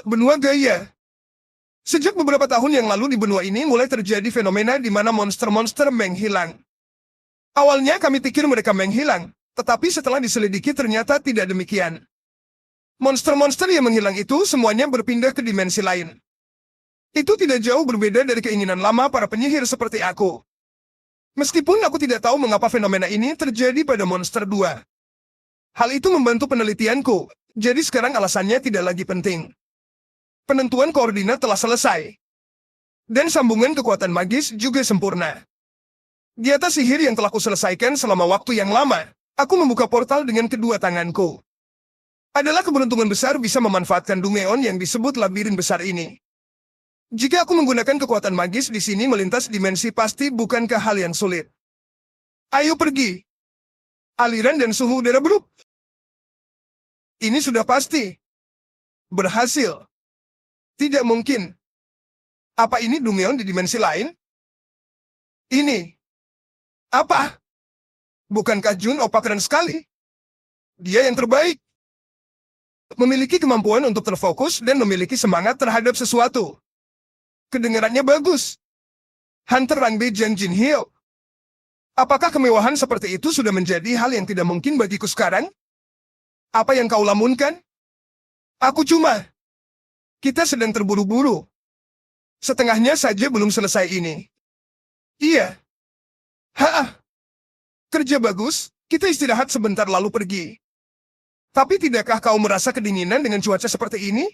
Benua Gaia. Sejak beberapa tahun yang lalu di benua ini mulai terjadi fenomena di mana monster-monster menghilang. Awalnya kami pikir mereka menghilang, tetapi setelah diselidiki ternyata tidak demikian. Monster-monster yang menghilang itu semuanya berpindah ke dimensi lain. Itu tidak jauh berbeda dari keinginan lama para penyihir seperti aku. Meskipun aku tidak tahu mengapa fenomena ini terjadi pada Monster 2. Hal itu membantu penelitianku, jadi sekarang alasannya tidak lagi penting. Penentuan koordinat telah selesai. Dan sambungan kekuatan magis juga sempurna. Di atas sihir yang telah kuselesaikan selama waktu yang lama, aku membuka portal dengan kedua tanganku. Adalah keberuntungan besar bisa memanfaatkan Dumeon yang disebut labirin besar ini. Jika aku menggunakan kekuatan magis di sini melintas dimensi pasti bukankah hal yang sulit. Ayo pergi. Aliran dan suhu udara berubah. Ini sudah pasti. Berhasil. Tidak mungkin. Apa ini Dumeon di dimensi lain? Ini. Apa? Bukankah Jun Opa keren sekali? Dia yang terbaik. Memiliki kemampuan untuk terfokus dan memiliki semangat terhadap sesuatu. Kedengarannya bagus. Hunter Rangbe Jang Jin Hyo. Apakah kemewahan seperti itu sudah menjadi hal yang tidak mungkin bagiku sekarang? Apa yang kau lamunkan? Aku cuma... Kita sedang terburu-buru. Setengahnya saja belum selesai ini. Iya. Kerja bagus, kita istirahat sebentar lalu pergi. Tapi tidakkah kau merasa kedinginan dengan cuaca seperti ini?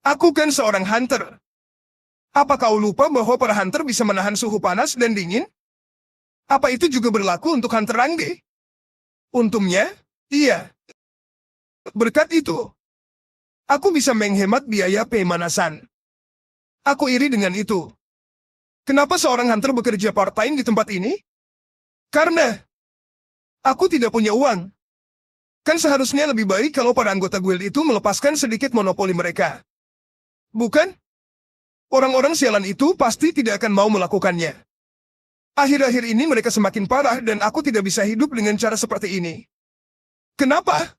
Aku kan seorang hunter. Apa kau lupa bahwa para hunter bisa menahan suhu panas dan dingin? Apa itu juga berlaku untuk hunter Rangge? Untungnya, iya. Berkat itu, aku bisa menghemat biaya pemanasan. Aku iri dengan itu. Kenapa seorang hunter bekerja part-time di tempat ini? Karena aku tidak punya uang. Kan seharusnya lebih baik kalau para anggota guild itu melepaskan sedikit monopoli mereka. Bukan? Orang-orang sialan itu pasti tidak akan mau melakukannya. Akhir-akhir ini mereka semakin parah dan aku tidak bisa hidup dengan cara seperti ini. Kenapa?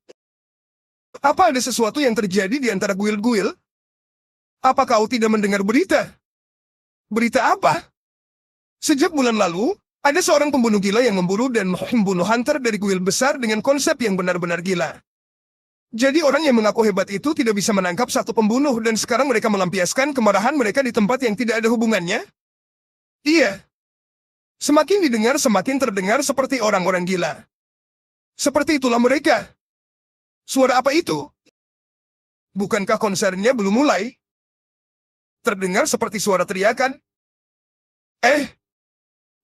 Apa ada sesuatu yang terjadi di antara guild-guild? Apa kau tidak mendengar berita? Berita apa? Sejak bulan lalu, ada seorang pembunuh gila yang memburu dan membunuh hunter dari guild besar dengan konsep yang benar-benar gila. Jadi orang yang mengaku hebat itu tidak bisa menangkap satu pembunuh dan sekarang mereka melampiaskan kemarahan mereka di tempat yang tidak ada hubungannya? Iya. Semakin didengar semakin terdengar seperti orang-orang gila. Seperti itulah mereka. Suara apa itu? Bukankah konsernya belum mulai? Terdengar seperti suara teriakan.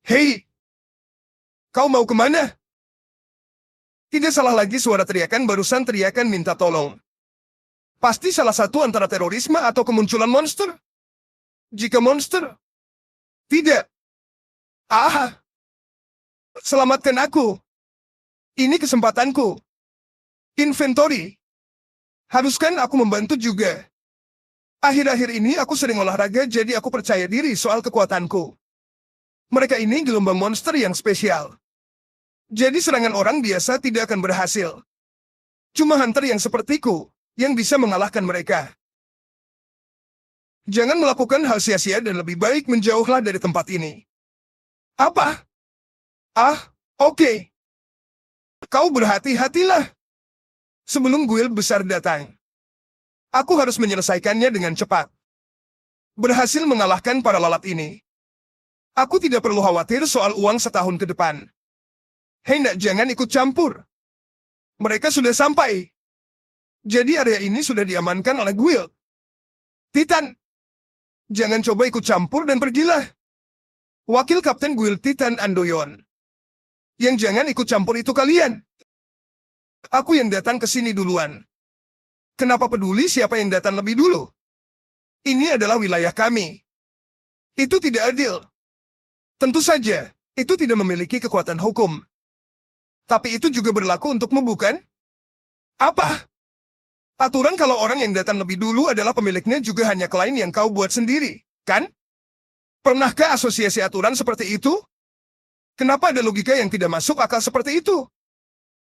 Hei! Kau mau kemana? Tidak salah lagi suara teriakan barusan teriakan minta tolong. Pasti salah satu antara terorisme atau kemunculan monster. Jika monster. Tidak. Selamatkan aku. Ini kesempatanku. Inventory. Haruskan aku membantu juga. Akhir-akhir ini aku sering olahraga jadi aku percaya diri soal kekuatanku. Mereka ini gelombang monster yang spesial. Jadi serangan orang biasa tidak akan berhasil. Cuma hunter yang sepertiku, yang bisa mengalahkan mereka. Jangan melakukan hal sia-sia dan lebih baik menjauhlah dari tempat ini. Apa? Oke. Kau berhati-hatilah. Sebelum guild besar datang. Aku harus menyelesaikannya dengan cepat. Berhasil mengalahkan para lalat ini. Aku tidak perlu khawatir soal uang setahun ke depan. Hei nak, jangan ikut campur. Mereka sudah sampai. Jadi area ini sudah diamankan oleh guild. Titan. Jangan coba ikut campur dan pergilah. Wakil Kapten Guild Titan Andoyon. Yang jangan ikut campur itu kalian. Aku yang datang ke sini duluan. Kenapa peduli siapa yang datang lebih dulu? Ini adalah wilayah kami. Itu tidak adil. Tentu saja, itu tidak memiliki kekuatan hukum. Tapi itu juga berlaku untukmu, bukan? Apa? Aturan kalau orang yang datang lebih dulu adalah pemiliknya juga hanya klien yang kau buat sendiri, kan? Pernahkah asosiasi aturan seperti itu? Kenapa ada logika yang tidak masuk akal seperti itu?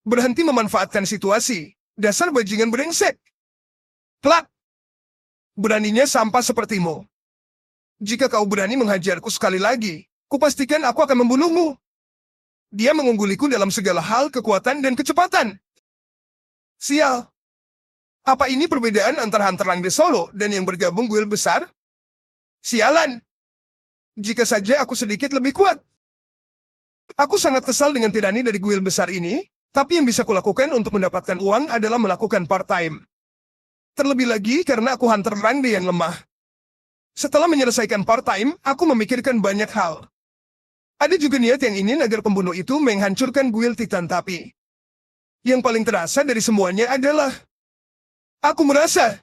Berhenti memanfaatkan situasi. Dasar bajingan brengsek. Plak! Beraninya sampah sepertimu. Jika kau berani menghajarku sekali lagi, kupastikan aku akan membunuhmu. Dia mengungguliku dalam segala hal kekuatan dan kecepatan. Sial. Apa ini perbedaan antara Hunter Langde Solo dan yang bergabung guild besar? Sialan. Jika saja aku sedikit lebih kuat. Aku sangat kesal dengan tirani dari guild besar ini, tapi yang bisa kulakukan untuk mendapatkan uang adalah melakukan part-time. Terlebih lagi karena aku Hunter Langde yang lemah. Setelah menyelesaikan part-time, aku memikirkan banyak hal. Ada juga niat yang ingin agar pembunuh itu menghancurkan guild Titan Tapi. Yang paling terasa dari semuanya adalah aku merasa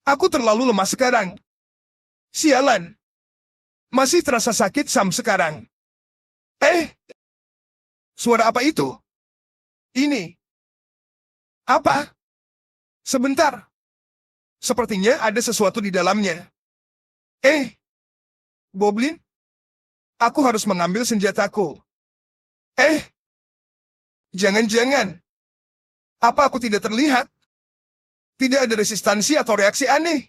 aku terlalu lemah sekarang. Sialan. Masih terasa sakit sekarang. Suara apa itu? Ini. Apa? Sebentar. Sepertinya ada sesuatu di dalamnya. Goblin? Aku harus mengambil senjataku. Jangan-jangan. Apa aku tidak terlihat? Tidak ada resistansi atau reaksi aneh.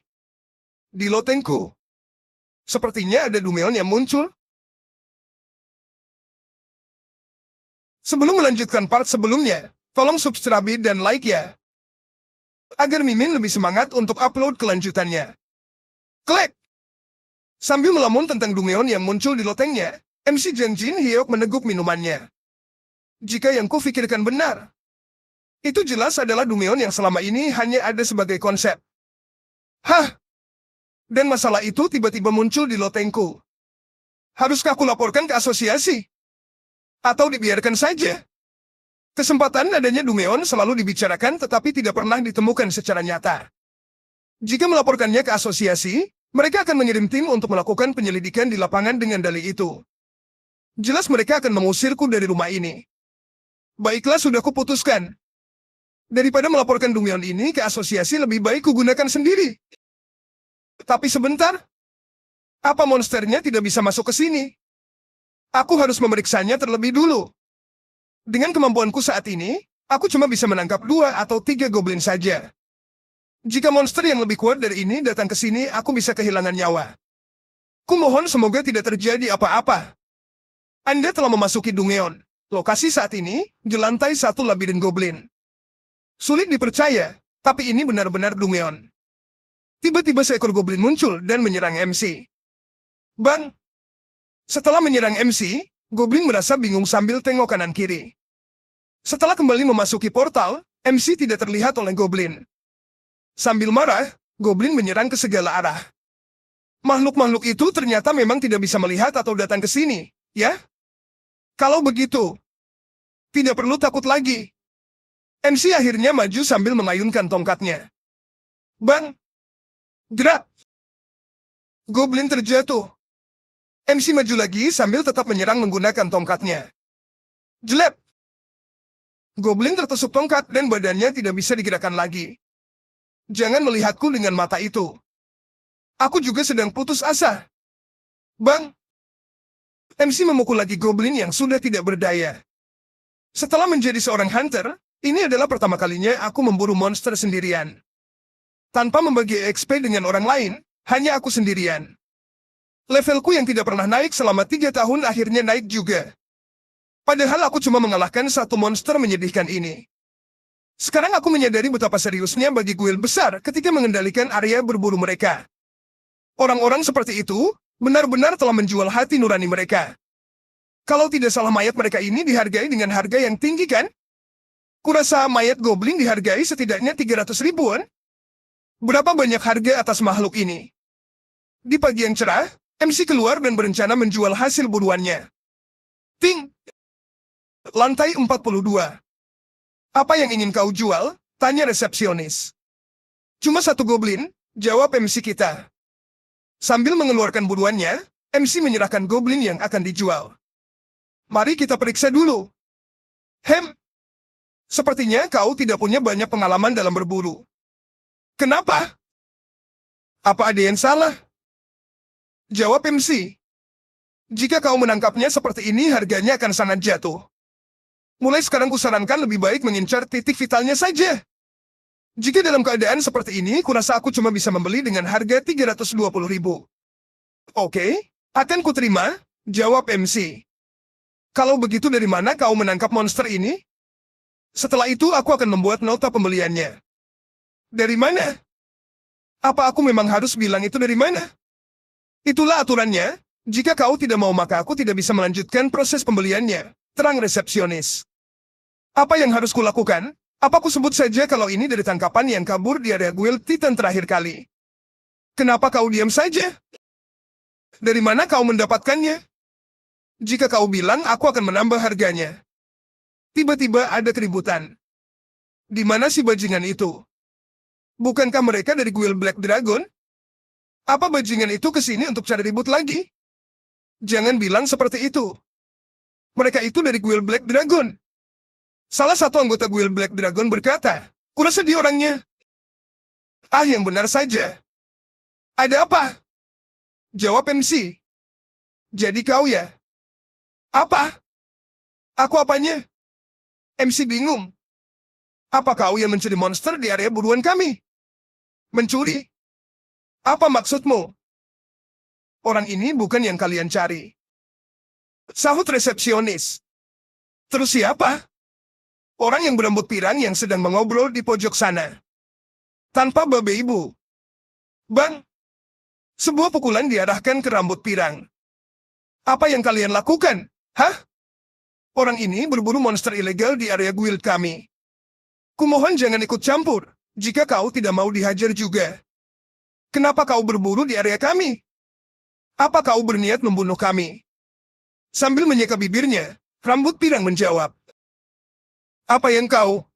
Di lotengku. Sepertinya ada Dumeon yang muncul. Sebelum melanjutkan part sebelumnya, tolong subscribe dan like ya. Agar Mimin lebih semangat untuk upload kelanjutannya. Klik! Sambil melamun tentang Dumeon yang muncul di lotengnya, MC Jang Jin Hyuk meneguk minumannya. Jika yang kufikirkan benar, itu jelas adalah Dumeon yang selama ini hanya ada sebagai konsep. Dan masalah itu tiba-tiba muncul di lotengku. Haruskah aku laporkan ke asosiasi? Atau dibiarkan saja? Kesempatan adanya Dumeon selalu dibicarakan tetapi tidak pernah ditemukan secara nyata. Jika melaporkannya ke asosiasi, mereka akan mengirim tim untuk melakukan penyelidikan di lapangan dengan dalih itu. Jelas mereka akan mengusirku dari rumah ini. Baiklah, sudah kuputuskan. Daripada melaporkan Dumeon ini ke asosiasi, lebih baik kugunakan sendiri. Tapi sebentar. Apa monsternya tidak bisa masuk ke sini? Aku harus memeriksanya terlebih dulu. Dengan kemampuanku saat ini, aku cuma bisa menangkap 2 atau 3 goblin saja. Jika monster yang lebih kuat dari ini datang ke sini, aku bisa kehilangan nyawa. Kumohon semoga tidak terjadi apa-apa. Anda telah memasuki Dumeon. Lokasi saat ini, di lantai 1 labirin goblin. Sulit dipercaya, tapi ini benar-benar Dumeon. Tiba-tiba seekor goblin muncul dan menyerang MC. Bang! Setelah menyerang MC, goblin merasa bingung sambil tengok kanan-kiri. Setelah kembali memasuki portal, MC tidak terlihat oleh goblin. Sambil marah, goblin menyerang ke segala arah. Makhluk-makhluk itu ternyata memang tidak bisa melihat atau datang ke sini, ya? Kalau begitu, tidak perlu takut lagi. MC akhirnya maju sambil mengayunkan tongkatnya. Bang! Gerak! Goblin terjatuh. MC maju lagi sambil tetap menyerang menggunakan tongkatnya. Jelek! Goblin tertusuk tongkat dan badannya tidak bisa digerakkan lagi. Jangan melihatku dengan mata itu. Aku juga sedang putus asa. Bang! MC memukul lagi goblin yang sudah tidak berdaya. Setelah menjadi seorang hunter, ini adalah pertama kalinya aku memburu monster sendirian. Tanpa membagi XP dengan orang lain, hanya aku sendirian. Levelku yang tidak pernah naik selama 3 tahun akhirnya naik juga. Padahal aku cuma mengalahkan 1 monster menyedihkan ini. Sekarang aku menyadari betapa seriusnya bagi guild besar ketika mengendalikan area berburu mereka. Orang-orang seperti itu benar-benar telah menjual hati nurani mereka. Kalau tidak salah mayat mereka ini dihargai dengan harga yang tinggi kan? Kurasa mayat goblin dihargai setidaknya 300 ribuan. Berapa banyak harga atas makhluk ini? Di pagi yang cerah, MC keluar dan berencana menjual hasil buruannya. Ting! Lantai 42. Apa yang ingin kau jual? Tanya resepsionis. Cuma 1 goblin, jawab MC kita. Sambil mengeluarkan buruannya, MC menyerahkan goblin yang akan dijual. Mari kita periksa dulu. Sepertinya kau tidak punya banyak pengalaman dalam berburu. Kenapa? Apa ada yang salah? Jawab MC. Jika kau menangkapnya seperti ini, harganya akan sangat jatuh. Mulai sekarang kusarankan lebih baik mengincar titik vitalnya saja. Jika dalam keadaan seperti ini, kurasa aku cuma bisa membeli dengan harga 320.000. Oke, akan kuterima, jawab MC. Kalau begitu dari mana kau menangkap monster ini? Setelah itu aku akan membuat nota pembeliannya. Dari mana? Apa aku memang harus bilang itu dari mana? Itulah aturannya. Jika kau tidak mau maka aku tidak bisa melanjutkan proses pembeliannya. Terang resepsionis. Apa yang harus kulakukan? Apa aku sebut saja kalau ini dari tangkapan yang kabur di area Guild Titan terakhir kali? Kenapa kau diam saja? Dari mana kau mendapatkannya? Jika kau bilang aku akan menambah harganya. Tiba-tiba ada keributan. Di mana si bajingan itu? Bukankah mereka dari Guild Black Dragon? Apa bajingan itu kesini untuk cari ribut lagi? Jangan bilang seperti itu. Mereka itu dari Guild Black Dragon. Salah satu anggota Guild Black Dragon berkata, kurasa dia orangnya. Ah, yang benar saja. Ada apa? Jawab MC. Jadi kau ya? Apa? Aku apanya? MC bingung. Apa kau yang mencuri monster di area buruan kami? Mencuri? Apa maksudmu? Orang ini bukan yang kalian cari. Sahut resepsionis. Terus siapa? Orang yang berambut pirang yang sedang mengobrol di pojok sana. Tanpa babe ibu. Bang! Sebuah pukulan diarahkan ke rambut pirang. Apa yang kalian lakukan? Hah? Orang ini berburu monster ilegal di area guild kami. Kumohon jangan ikut campur, jika kau tidak mau dihajar juga. Kenapa kau berburu di area kami? Apa kau berniat membunuh kami? Sambil menyeka bibirnya, rambut pirang menjawab. Apa yang kau?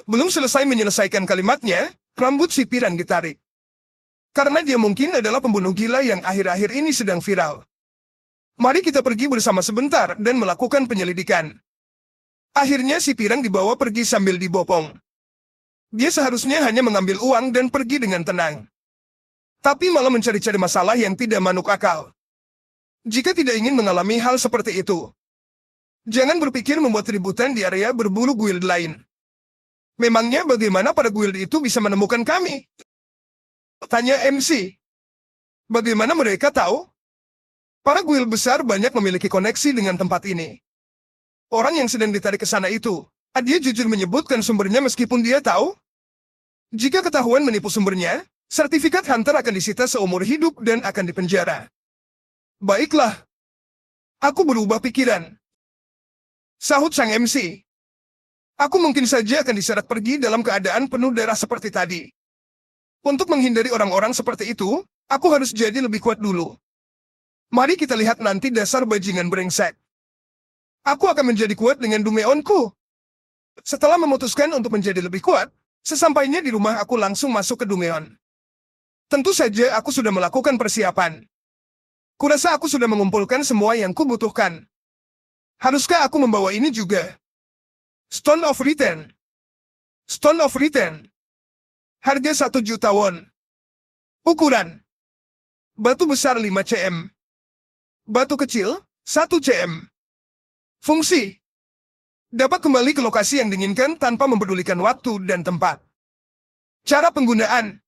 Belum selesai menyelesaikan kalimatnya, rambut si pirang ditarik. Karena dia mungkin adalah pembunuh gila yang akhir-akhir ini sedang viral. Mari kita pergi bersama sebentar dan melakukan penyelidikan. Akhirnya si pirang dibawa pergi sambil dibopong. Dia seharusnya hanya mengambil uang dan pergi dengan tenang. Tapi malah mencari-cari masalah yang tidak manuk akal. Jika tidak ingin mengalami hal seperti itu, jangan berpikir membuat ributan di area berburu guild lain. Memangnya bagaimana para guild itu bisa menemukan kami? Tanya MC. Bagaimana mereka tahu? Para guild besar banyak memiliki koneksi dengan tempat ini. Orang yang sedang ditarik ke sana itu, dia jujur menyebutkan sumbernya meskipun dia tahu. Jika ketahuan menipu sumbernya, sertifikat hunter akan disita seumur hidup dan akan dipenjara. Baiklah. Aku berubah pikiran. Sahut sang MC. Aku mungkin saja akan diseret pergi dalam keadaan penuh darah seperti tadi. Untuk menghindari orang-orang seperti itu, aku harus jadi lebih kuat dulu. Mari kita lihat nanti dasar bajingan brengsek. Aku akan menjadi kuat dengan Dumeonku. Setelah memutuskan untuk menjadi lebih kuat, sesampainya di rumah aku langsung masuk ke Dumeon. Tentu saja aku sudah melakukan persiapan. Kurasa aku sudah mengumpulkan semua yang kubutuhkan. Haruskah aku membawa ini juga? Stone of Return. Stone of Return. Harga 1 juta won. Ukuran. Batu besar 5 cm. Batu kecil, 1 cm. Fungsi. Dapat kembali ke lokasi yang diinginkan tanpa mempedulikan waktu dan tempat. Cara penggunaan.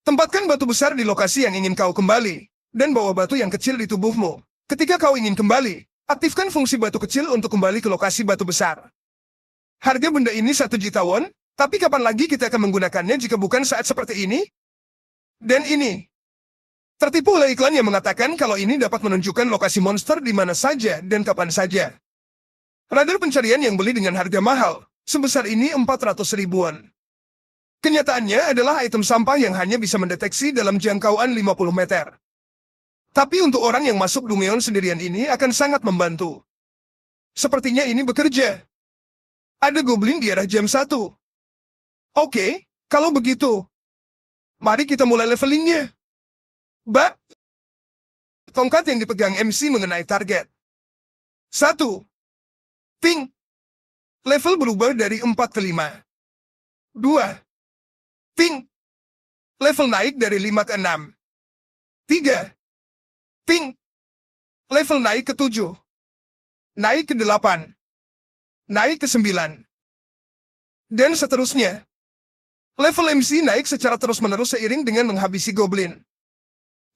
Tempatkan batu besar di lokasi yang ingin kau kembali, dan bawa batu yang kecil di tubuhmu. Ketika kau ingin kembali, aktifkan fungsi batu kecil untuk kembali ke lokasi batu besar. Harga benda ini 1 juta won, tapi kapan lagi kita akan menggunakannya jika bukan saat seperti ini? Dan ini. Tertipu oleh iklan yang mengatakan kalau ini dapat menunjukkan lokasi monster di mana saja dan kapan saja. Radar pencarian yang beli dengan harga mahal, sebesar ini 400 ribuan. Kenyataannya adalah item sampah yang hanya bisa mendeteksi dalam jangkauan 50 meter. Tapi untuk orang yang masuk Dumeon sendirian ini akan sangat membantu. Sepertinya ini bekerja. Ada goblin di arah jam 1. Oke, kalau begitu, mari kita mulai levelingnya. Tongkat yang dipegang MC mengenai target. 1. Ping. Level berubah dari 4 ke 5. 2. Ping. Level naik dari 5 ke 6. 3. Ping. Level naik ke 7. Naik ke 8. Naik ke 9. Dan seterusnya. Level MC naik secara terus-menerus seiring dengan menghabisi goblin.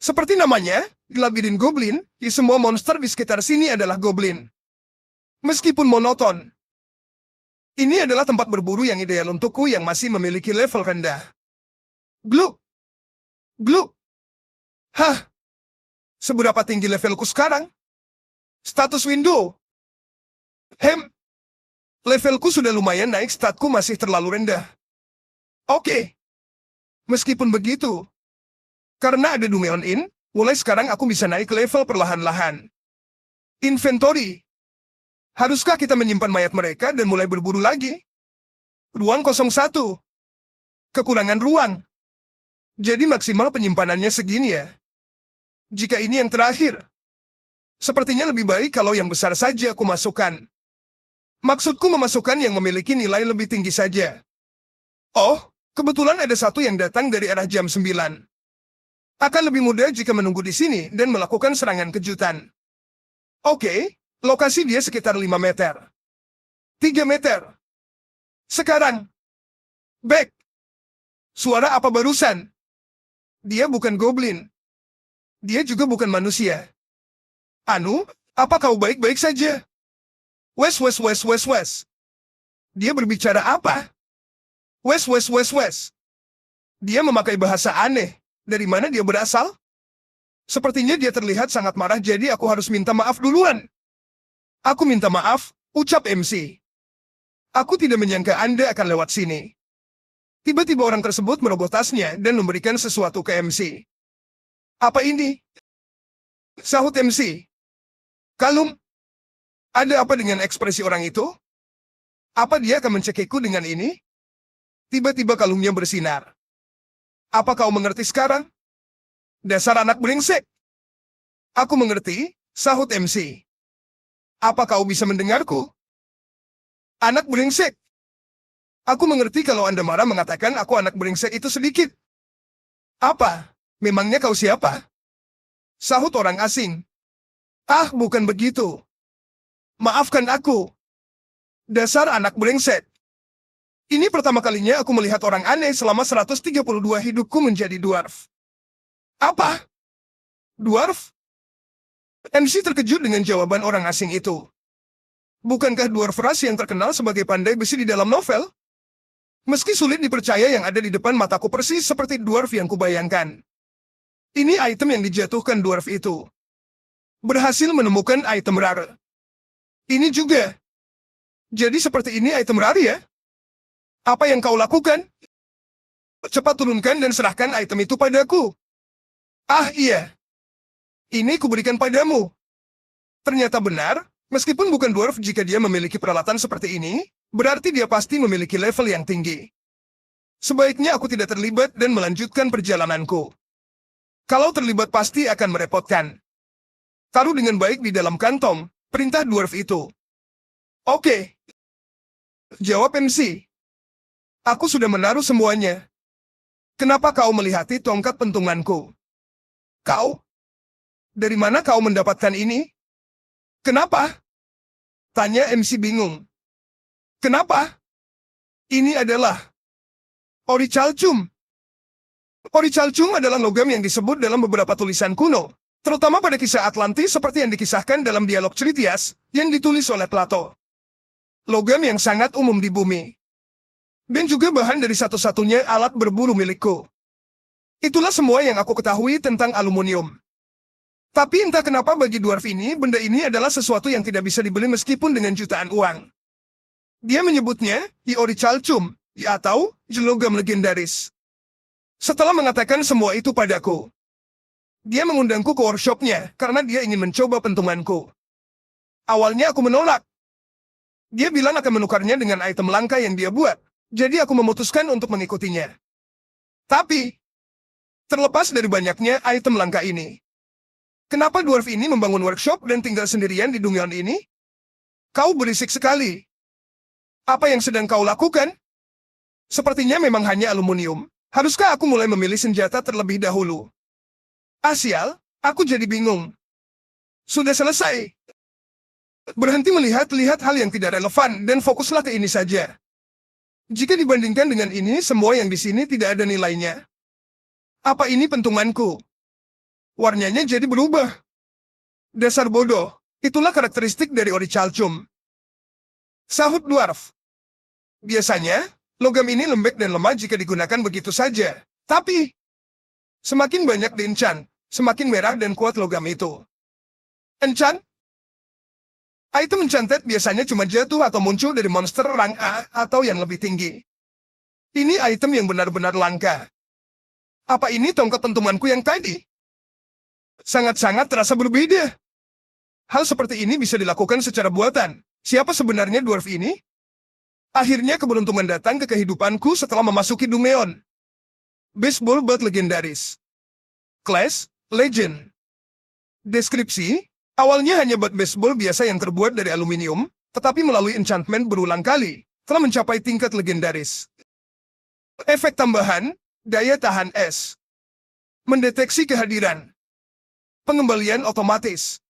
Seperti namanya, di labirin goblin, di semua monster di sekitar sini adalah goblin. Meskipun monoton, ini adalah tempat berburu yang ideal untukku yang masih memiliki level rendah. Gluk! Gluk! Hah? Seberapa tinggi levelku sekarang? Status window. Levelku sudah lumayan naik, statku masih terlalu rendah. Oke. Meskipun begitu, karena ada Dumeon In, mulai sekarang aku bisa naik level perlahan-lahan. Inventory. Haruskah kita menyimpan mayat mereka dan mulai berburu lagi? Ruang 01. Kekurangan ruang. Jadi maksimal penyimpanannya segini ya. Jika ini yang terakhir, sepertinya lebih baik kalau yang besar saja aku masukkan. Maksudku memasukkan yang memiliki nilai lebih tinggi saja. Oh, kebetulan ada satu yang datang dari arah jam 9. Akan lebih mudah jika menunggu di sini dan melakukan serangan kejutan. Oke, lokasi dia sekitar 5 meter. 3 meter. Sekarang. Back. Suara apa barusan? Dia bukan goblin. Dia juga bukan manusia. Anu, apa kau baik-baik saja? Wes. Dia berbicara apa? Wes. Dia memakai bahasa aneh. Dari mana dia berasal? Sepertinya dia terlihat sangat marah, jadi aku harus minta maaf duluan. Aku minta maaf, ucap MC. Aku tidak menyangka Anda akan lewat sini. Tiba-tiba orang tersebut merogoh tasnya dan memberikan sesuatu ke MC. Apa ini? Sahut MC. Kalung. Ada apa dengan ekspresi orang itu? Apa dia akan mencekiku dengan ini? Tiba-tiba kalungnya bersinar. Apa kau mengerti sekarang? Dasar anak brengsek. Aku mengerti, sahut MC. Apa kau bisa mendengarku? Anak brengsek. Aku mengerti kalau Anda marah mengatakan aku anak brengsek itu sedikit. Apa? Memangnya kau siapa? Sahut orang asing. Ah, bukan begitu. Maafkan aku. Dasar anak brengsek. Ini pertama kalinya aku melihat orang aneh selama 132 hidupku menjadi dwarf. Apa? Dwarf? MC terkejut dengan jawaban orang asing itu. Bukankah dwarf ras yang terkenal sebagai pandai besi di dalam novel? Meski sulit dipercaya, yang ada di depan mataku persis seperti dwarf yang kubayangkan. Ini item yang dijatuhkan dwarf itu. Berhasil menemukan item rare. Ini juga. Jadi seperti ini item rare ya? Apa yang kau lakukan? Cepat turunkan dan serahkan item itu padaku. Ah iya. Ini kuberikan padamu. Ternyata benar, meskipun bukan dwarf, jika dia memiliki peralatan seperti ini, berarti dia pasti memiliki level yang tinggi. Sebaiknya aku tidak terlibat dan melanjutkan perjalananku. Kalau terlibat pasti akan merepotkan. Taruh dengan baik di dalam kantong, perintah dwarf itu. Oke. Jawab MC. Aku sudah menaruh semuanya. Kenapa kau melihati tongkat pentunganku? Kau? Dari mana kau mendapatkan ini? Kenapa? Tanya MC bingung. Kenapa? Ini adalah Orichalcum. Orichalcum adalah logam yang disebut dalam beberapa tulisan kuno, terutama pada kisah Atlantis seperti yang dikisahkan dalam dialog Critias yang ditulis oleh Plato. Logam yang sangat umum di bumi. Dan juga bahan dari satu-satunya alat berburu milikku. Itulah semua yang aku ketahui tentang aluminium. Tapi entah kenapa bagi dwarf ini, benda ini adalah sesuatu yang tidak bisa dibeli meskipun dengan jutaan uang. Dia menyebutnya Orichalcum, atau logam legendaris. Setelah mengatakan semua itu padaku, dia mengundangku ke workshopnya karena dia ingin mencoba pentunganku. Awalnya aku menolak. Dia bilang akan menukarnya dengan item langka yang dia buat, jadi aku memutuskan untuk mengikutinya. Tapi, terlepas dari banyaknya item langka ini, kenapa dwarf ini membangun workshop dan tinggal sendirian di Dungeon ini? Kau berisik sekali. Apa yang sedang kau lakukan? Sepertinya memang hanya aluminium. Haruskah aku mulai memilih senjata terlebih dahulu? Sial, aku jadi bingung. Sudah selesai. Berhenti melihat-lihat hal yang tidak relevan dan fokuslah ke ini saja. Jika dibandingkan dengan ini, semua yang di sini tidak ada nilainya. Apa ini pentunganku? Warnanya jadi berubah. Dasar bodoh. Itulah karakteristik dari Orichalcum. Sahut dwarf. Biasanya, logam ini lembek dan lemah jika digunakan begitu saja. Tapi, semakin banyak di-enchant, semakin merah dan kuat logam itu. Enchant? Item enchanted biasanya cuma jatuh atau muncul dari monster rang A atau yang lebih tinggi. Ini item yang benar-benar langka. Apa ini tongkat pentunganku yang tadi? Sangat-sangat terasa berbeda. Hal seperti ini bisa dilakukan secara buatan. Siapa sebenarnya dwarf ini? Akhirnya keberuntungan datang ke kehidupanku setelah memasuki Dumeon. Baseball bat legendaris. Class, Legend. Deskripsi, awalnya hanya bat baseball biasa yang terbuat dari aluminium, tetapi melalui enchantment berulang kali, telah mencapai tingkat legendaris. Efek tambahan, daya tahan es. Mendeteksi kehadiran. Pengembalian otomatis.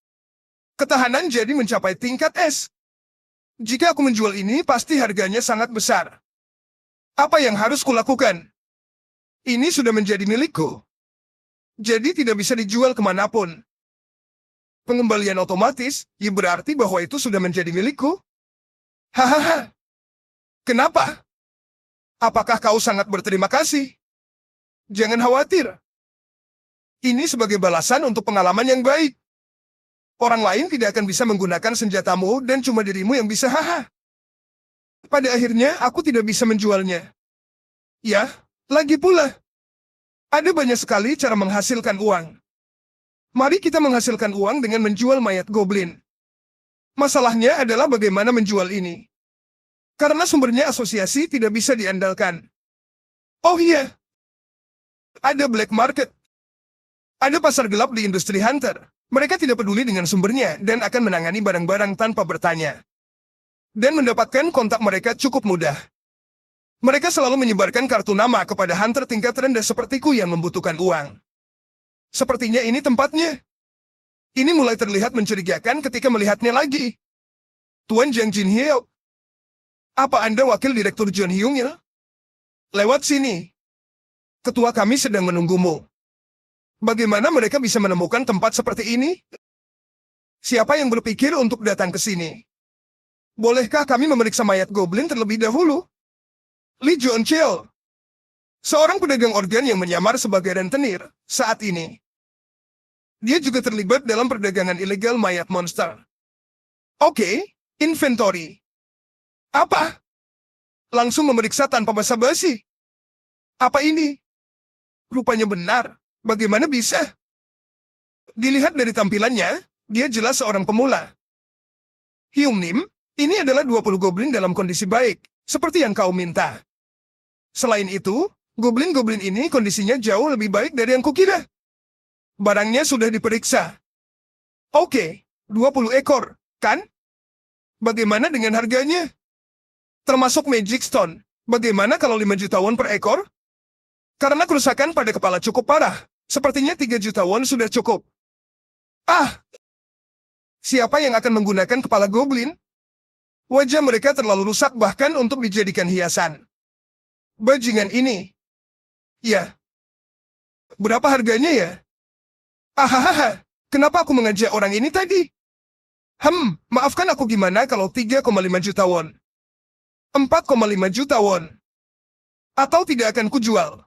Ketahanan jadi mencapai tingkat es. Jika aku menjual ini, pasti harganya sangat besar. Apa yang harus kulakukan? Ini sudah menjadi milikku. Jadi tidak bisa dijual kemanapun. Pengembalian otomatis, ya berarti bahwa itu sudah menjadi milikku? Hahaha. Kenapa? Apakah kau sangat berterima kasih? Jangan khawatir. Ini sebagai balasan untuk pengalaman yang baik. Orang lain tidak akan bisa menggunakan senjatamu dan cuma dirimu yang bisa haha. Pada akhirnya aku tidak bisa menjualnya. Ya, lagi pula. Ada banyak sekali cara menghasilkan uang. Mari kita menghasilkan uang dengan menjual mayat goblin. Masalahnya adalah bagaimana menjual ini. Karena sumbernya asosiasi tidak bisa diandalkan. Oh iya. Ada black market. Ada pasar gelap di industri hunter. Mereka tidak peduli dengan sumbernya dan akan menangani barang-barang tanpa bertanya. Dan mendapatkan kontak mereka cukup mudah. Mereka selalu menyebarkan kartu nama kepada hunter tingkat rendah sepertiku yang membutuhkan uang. Sepertinya ini tempatnya. Ini mulai terlihat mencurigakan ketika melihatnya lagi. Tuan Jiang Jinhyo. Apa Anda wakil Direktur John Hyung-il? Lewat sini. Ketua kami sedang menunggumu. Bagaimana mereka bisa menemukan tempat seperti ini? Siapa yang berpikir untuk datang ke sini? Bolehkah kami memeriksa mayat goblin terlebih dahulu? Li Joncheo. Seorang pedagang organ yang menyamar sebagai rentenir saat ini. Dia juga terlibat dalam perdagangan ilegal mayat monster. Oke, inventory. Apa? Langsung memeriksa tanpa basa-basi. Apa ini? Rupanya benar. Bagaimana bisa? Dilihat dari tampilannya, dia jelas seorang pemula. Hyung Nim, ini adalah 20 goblin dalam kondisi baik, seperti yang kau minta. Selain itu, goblin-goblin ini kondisinya jauh lebih baik dari yang kukira. Barangnya sudah diperiksa. Oke, 20 ekor, kan? Bagaimana dengan harganya? Termasuk Magic Stone, bagaimana kalau 5 juta won per ekor? Karena kerusakan pada kepala cukup parah, sepertinya 3 juta won sudah cukup. Ah! Siapa yang akan menggunakan kepala goblin? Wajah mereka terlalu rusak bahkan untuk dijadikan hiasan. Bajingan ini. Ya. Berapa harganya ya? Ahahaha, kenapa aku mengajak orang ini tadi? Maafkan aku gimana kalau 3,5 juta won? 4,5 juta won. Atau tidak akan kujual.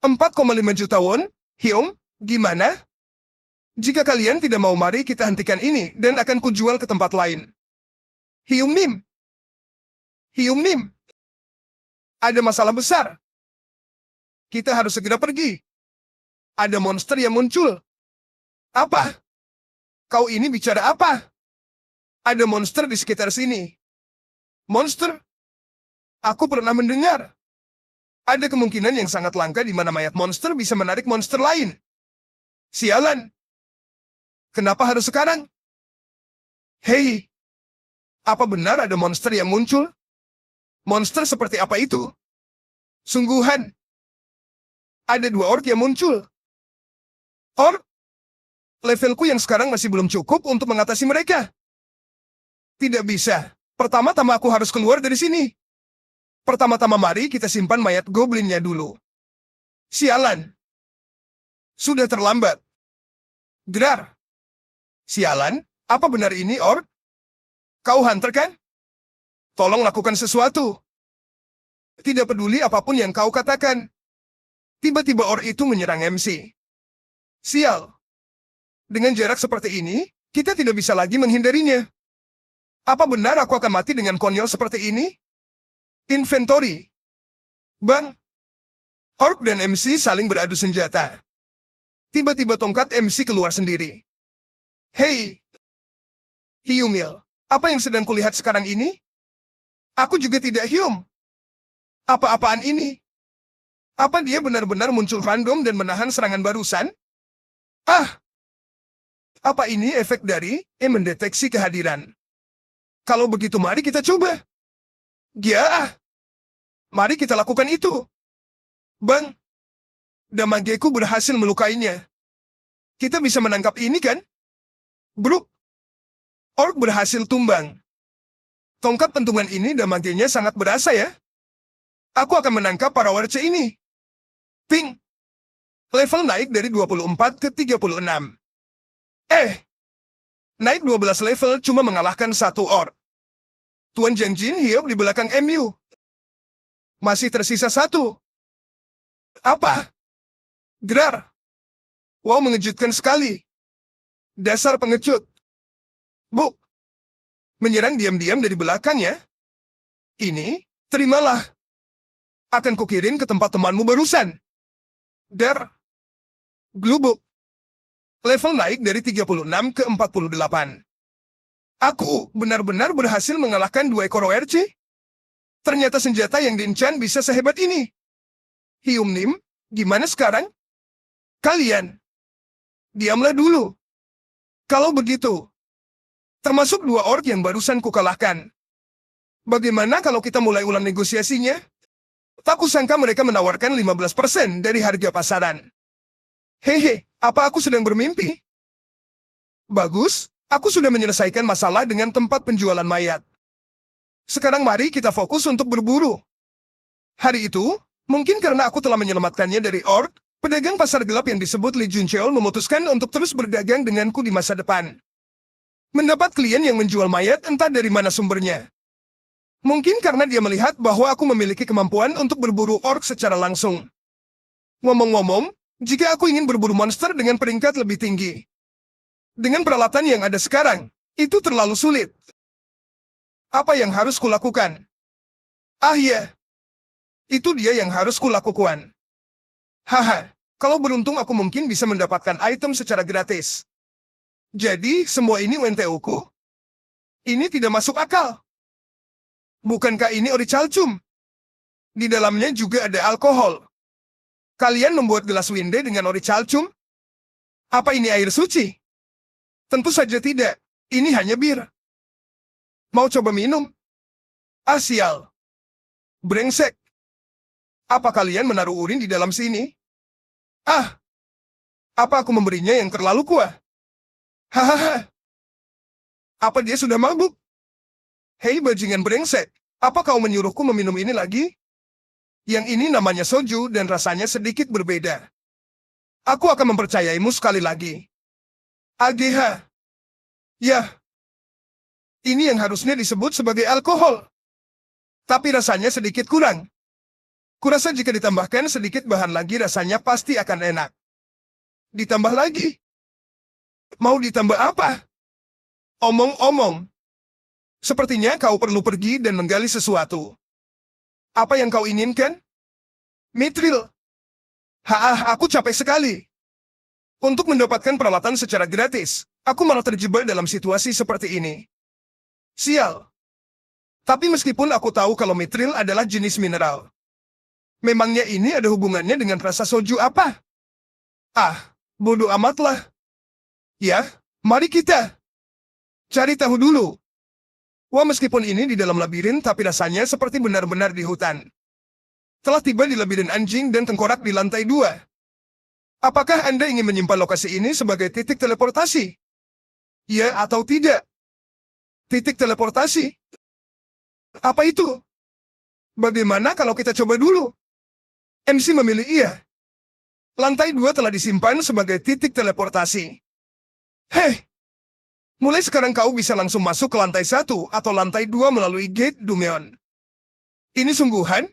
4,5 juta won? Hyung, gimana? Jika kalian tidak mau, mari kita hentikan ini dan akan kujual ke tempat lain. Hyung Nim. Hyung Nim. Ada masalah besar. Kita harus segera pergi. Ada monster yang muncul. Apa? Kau ini bicara apa? Ada monster di sekitar sini. Monster? Aku pernah mendengar. Ada kemungkinan yang sangat langka di mana mayat monster bisa menarik monster lain. Sialan. Kenapa harus sekarang? Hei. Apa benar ada monster yang muncul? Monster seperti apa itu? Sungguhan. Ada 2 orc yang muncul. Orc? Levelku yang sekarang masih belum cukup untuk mengatasi mereka. Tidak bisa. Pertama-tama aku harus keluar dari sini. Pertama-tama mari kita simpan mayat goblinnya dulu. Sialan. Sudah terlambat. Gerar. Sialan, apa benar ini Orc? Kau hunter kan? Tolong lakukan sesuatu. Tidak peduli apapun yang kau katakan. Tiba-tiba Orc itu menyerang MC. Sial. Dengan jarak seperti ini, kita tidak bisa lagi menghindarinya. Apa benar aku akan mati dengan konyol seperti ini? Inventory. Bang. Orc dan MC saling beradu senjata. Tiba-tiba tongkat MC keluar sendiri. Hei. Hyumil, apa yang sedang kulihat sekarang ini? Aku juga tidak Hyum. Apa-apaan ini? Apa dia benar-benar muncul random dan menahan serangan barusan? Ah! Apa ini efek dari mendeteksi kehadiran? Kalau begitu mari kita coba. Ya! Mari kita lakukan itu. Bang! Damageku berhasil melukainya. Kita bisa menangkap ini kan? Bro! Orc berhasil tumbang. Tongkat pentungan ini damagenya sangat berasa ya. Aku akan menangkap para warce ini. Ping! Level naik dari 24 ke 36. Naik 12 level cuma mengalahkan satu Orc. Tuan Jiang Jin hidup di belakang MU. Masih tersisa satu. Apa? Gerar. Wow, mengejutkan sekali. Dasar pengecut. Bu. Menyerang diam-diam dari belakangnya. Ini, terimalah. Akan kukirim ke tempat temanmu barusan. Der. Glubuk. Level naik dari 36 ke 48. Aku benar-benar berhasil mengalahkan 2 ekor ORC. Ternyata senjata yang dienchan bisa sehebat ini. Hyum Nim, gimana sekarang? Kalian. Diamlah dulu. Kalau begitu. Termasuk 2 orc yang barusan kukalahkan. Bagaimana kalau kita mulai ulang negosiasinya? Tak kusangka mereka menawarkan 15% dari harga pasaran. Hehe, apa aku sedang bermimpi? Bagus, aku sudah menyelesaikan masalah dengan tempat penjualan mayat. Sekarang mari kita fokus untuk berburu. Hari itu, mungkin karena aku telah menyelamatkannya dari orc, pedagang pasar gelap yang disebut Li Juncheol memutuskan untuk terus berdagang denganku di masa depan. Mendapat klien yang menjual mayat entah dari mana sumbernya. Mungkin karena dia melihat bahwa aku memiliki kemampuan untuk berburu orc secara langsung. Ngomong-ngomong, jika aku ingin berburu monster dengan peringkat lebih tinggi, dengan peralatan yang ada sekarang, itu terlalu sulit. Apa yang harus kulakukan? Ah ya, itu dia yang harus kulakukan. Haha, kalau beruntung aku mungkin bisa mendapatkan item secara gratis. Jadi, semua ini UNTU-ku? Ini tidak masuk akal. Bukankah ini orichalcum? Di dalamnya juga ada alkohol. Kalian membuat gelas winde dengan orichalcum? Apa ini air suci? Tentu saja tidak. Ini hanya bir. Mau coba minum? Ah sial. Brengsek. Apa kalian menaruh urin di dalam sini? Ah. Apa aku memberinya yang terlalu kuat? Hahaha. Apa dia sudah mabuk? Hei bajingan brengsek. Apa kau menyuruhku meminum ini lagi? Yang ini namanya soju dan rasanya sedikit berbeda. Aku akan mempercayaimu sekali lagi. AGH. Yah. Ini yang harusnya disebut sebagai alkohol. Tapi rasanya sedikit kurang. Kurasa jika ditambahkan sedikit bahan lagi rasanya pasti akan enak. Ditambah lagi. Mau ditambah apa? Omong-omong. Sepertinya kau perlu pergi dan menggali sesuatu. Apa yang kau inginkan? Mithril. Aku capek sekali. Untuk mendapatkan peralatan secara gratis, aku malah terjebak dalam situasi seperti ini. Sial. Tapi meskipun aku tahu kalau mithril adalah jenis mineral, memangnya ini ada hubungannya dengan rasa soju apa? Ah, bodoh amatlah. Ya, mari kita cari tahu dulu. Wah, meskipun ini di dalam labirin, tapi rasanya seperti benar-benar di hutan. Telah tiba di labirin anjing dan tengkorak di lantai 2. Apakah Anda ingin menyimpan lokasi ini sebagai titik teleportasi? Ya atau tidak? Titik teleportasi? Apa itu? Bagaimana kalau kita coba dulu? MC memilih iya. Lantai 2 telah disimpan sebagai titik teleportasi. Hei, mulai sekarang kau bisa langsung masuk ke lantai 1 atau lantai 2 melalui gate Dumeon. Ini sungguhan?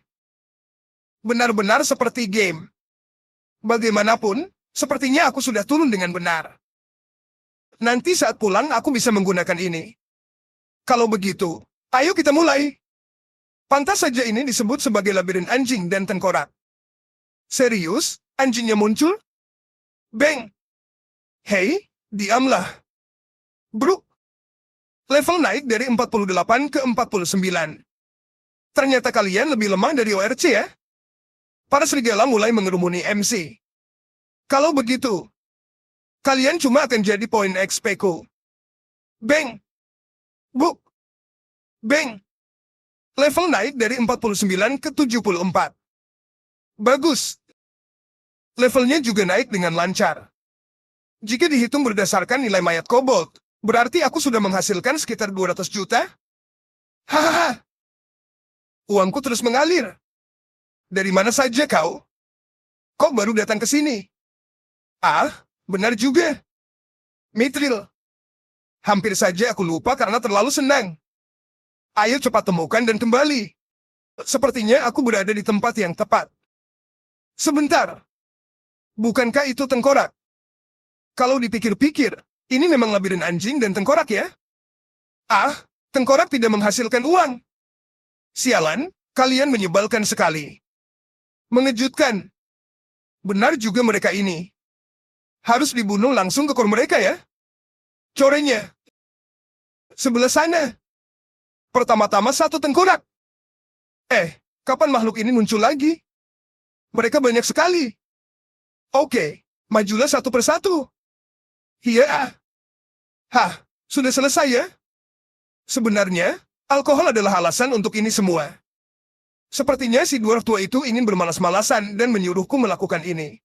Benar-benar seperti game. Bagaimanapun, sepertinya aku sudah turun dengan benar. Nanti saat pulang aku bisa menggunakan ini. Kalau begitu, ayo kita mulai. Pantas saja ini disebut sebagai labirin anjing dan tengkorak. Serius? Anjingnya muncul? Bang! Hei, diamlah. Bro. Level naik dari 48 ke 49. Ternyata kalian lebih lemah dari ORC ya? Para serigala mulai mengerumuni MC. Kalau begitu, kalian cuma akan jadi poin XP ku. Bang! Buk! Bang! Level naik dari 49 ke 74. Bagus. Levelnya juga naik dengan lancar. Jika dihitung berdasarkan nilai mayat kobold, berarti aku sudah menghasilkan sekitar 200 juta? Hahaha. Uangku terus mengalir. Dari mana saja kau? Kok baru datang ke sini? Ah, benar juga. Mithril. Hampir saja aku lupa karena terlalu senang. Ayo cepat temukan dan kembali. Sepertinya aku berada di tempat yang tepat. Sebentar. Bukankah itu tengkorak? Kalau dipikir-pikir, ini memang labirin anjing dan tengkorak ya? Ah, tengkorak tidak menghasilkan uang. Sialan, kalian menyebalkan sekali. Mengejutkan. Benar juga mereka ini. Harus dibunuh langsung ke core mereka ya? Corenya. Sebelah sana. Pertama-tama satu tengkorak. Kapan makhluk ini muncul lagi? Mereka banyak sekali. Oke, majulah satu persatu. Iya. Hah, sudah selesai ya? Sebenarnya, alkohol adalah alasan untuk ini semua. Sepertinya si dwarf tua itu ingin bermalas-malasan dan menyuruhku melakukan ini.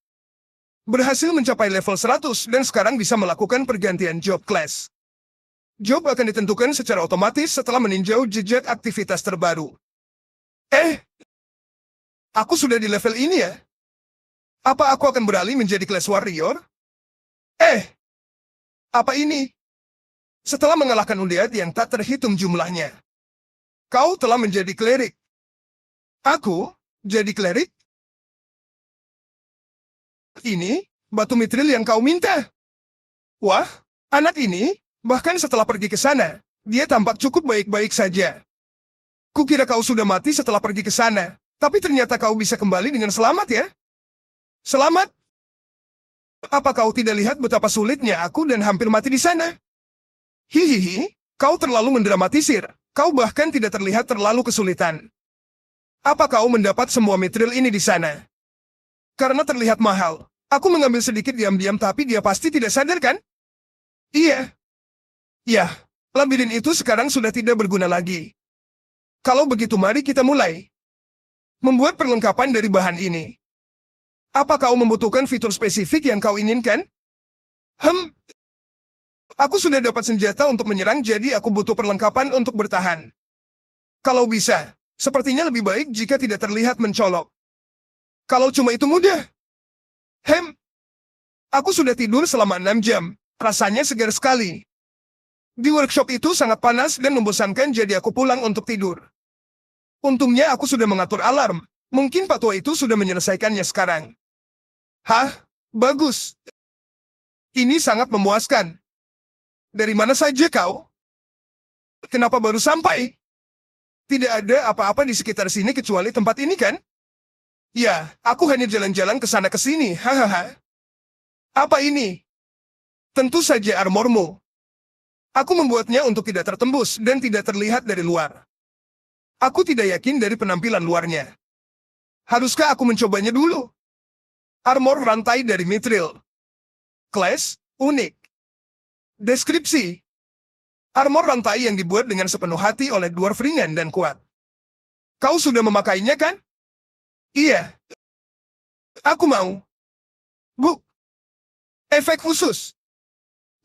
Berhasil mencapai level 100 dan sekarang bisa melakukan pergantian job class. Job akan ditentukan secara otomatis setelah meninjau jejak aktivitas terbaru. Aku sudah di level ini ya? Apa aku akan beralih menjadi class warrior? Apa ini? Setelah mengalahkan undead yang tak terhitung jumlahnya, kau telah menjadi klerik. Aku jadi klerik? Ini batu mithril yang kau minta. Wah, anak ini, bahkan setelah pergi ke sana, dia tampak cukup baik-baik saja. Kukira kau sudah mati setelah pergi ke sana, tapi ternyata kau bisa kembali dengan selamat ya? Selamat? Apa kau tidak lihat betapa sulitnya aku dan hampir mati di sana? Hihihi, kau terlalu mendramatisir. Kau bahkan tidak terlihat terlalu kesulitan. Apa kau mendapat semua mithril ini di sana? Karena terlihat mahal, aku mengambil sedikit diam-diam tapi dia pasti tidak sadar kan? Iya. Ya, labirin itu sekarang sudah tidak berguna lagi. Kalau begitu mari kita mulai. Membuat perlengkapan dari bahan ini. Apa kau membutuhkan fitur spesifik yang kau inginkan? Aku sudah dapat senjata untuk menyerang jadi aku butuh perlengkapan untuk bertahan. Kalau bisa, sepertinya lebih baik jika tidak terlihat mencolok. Kalau cuma itu mudah. Aku sudah tidur selama 6 jam. Rasanya segar sekali. Di workshop itu sangat panas dan membosankan jadi aku pulang untuk tidur. Untungnya aku sudah mengatur alarm. Mungkin Pak Tua itu sudah menyelesaikannya sekarang. Hah? Bagus. Ini sangat memuaskan. Dari mana saja kau? Kenapa baru sampai? Tidak ada apa-apa di sekitar sini kecuali tempat ini kan? Ya, aku hanya jalan-jalan ke sana ke sini. Hahaha. Apa ini? Tentu saja armormu. Aku membuatnya untuk tidak tertembus dan tidak terlihat dari luar. Aku tidak yakin dari penampilan luarnya. Haruskah aku mencobanya dulu? Armor rantai dari mithril. Class, unik. Deskripsi. Armor rantai yang dibuat dengan sepenuh hati oleh dwarf ringan dan kuat. Kau sudah memakainya kan? Iya. Aku mau. Bu. Efek khusus.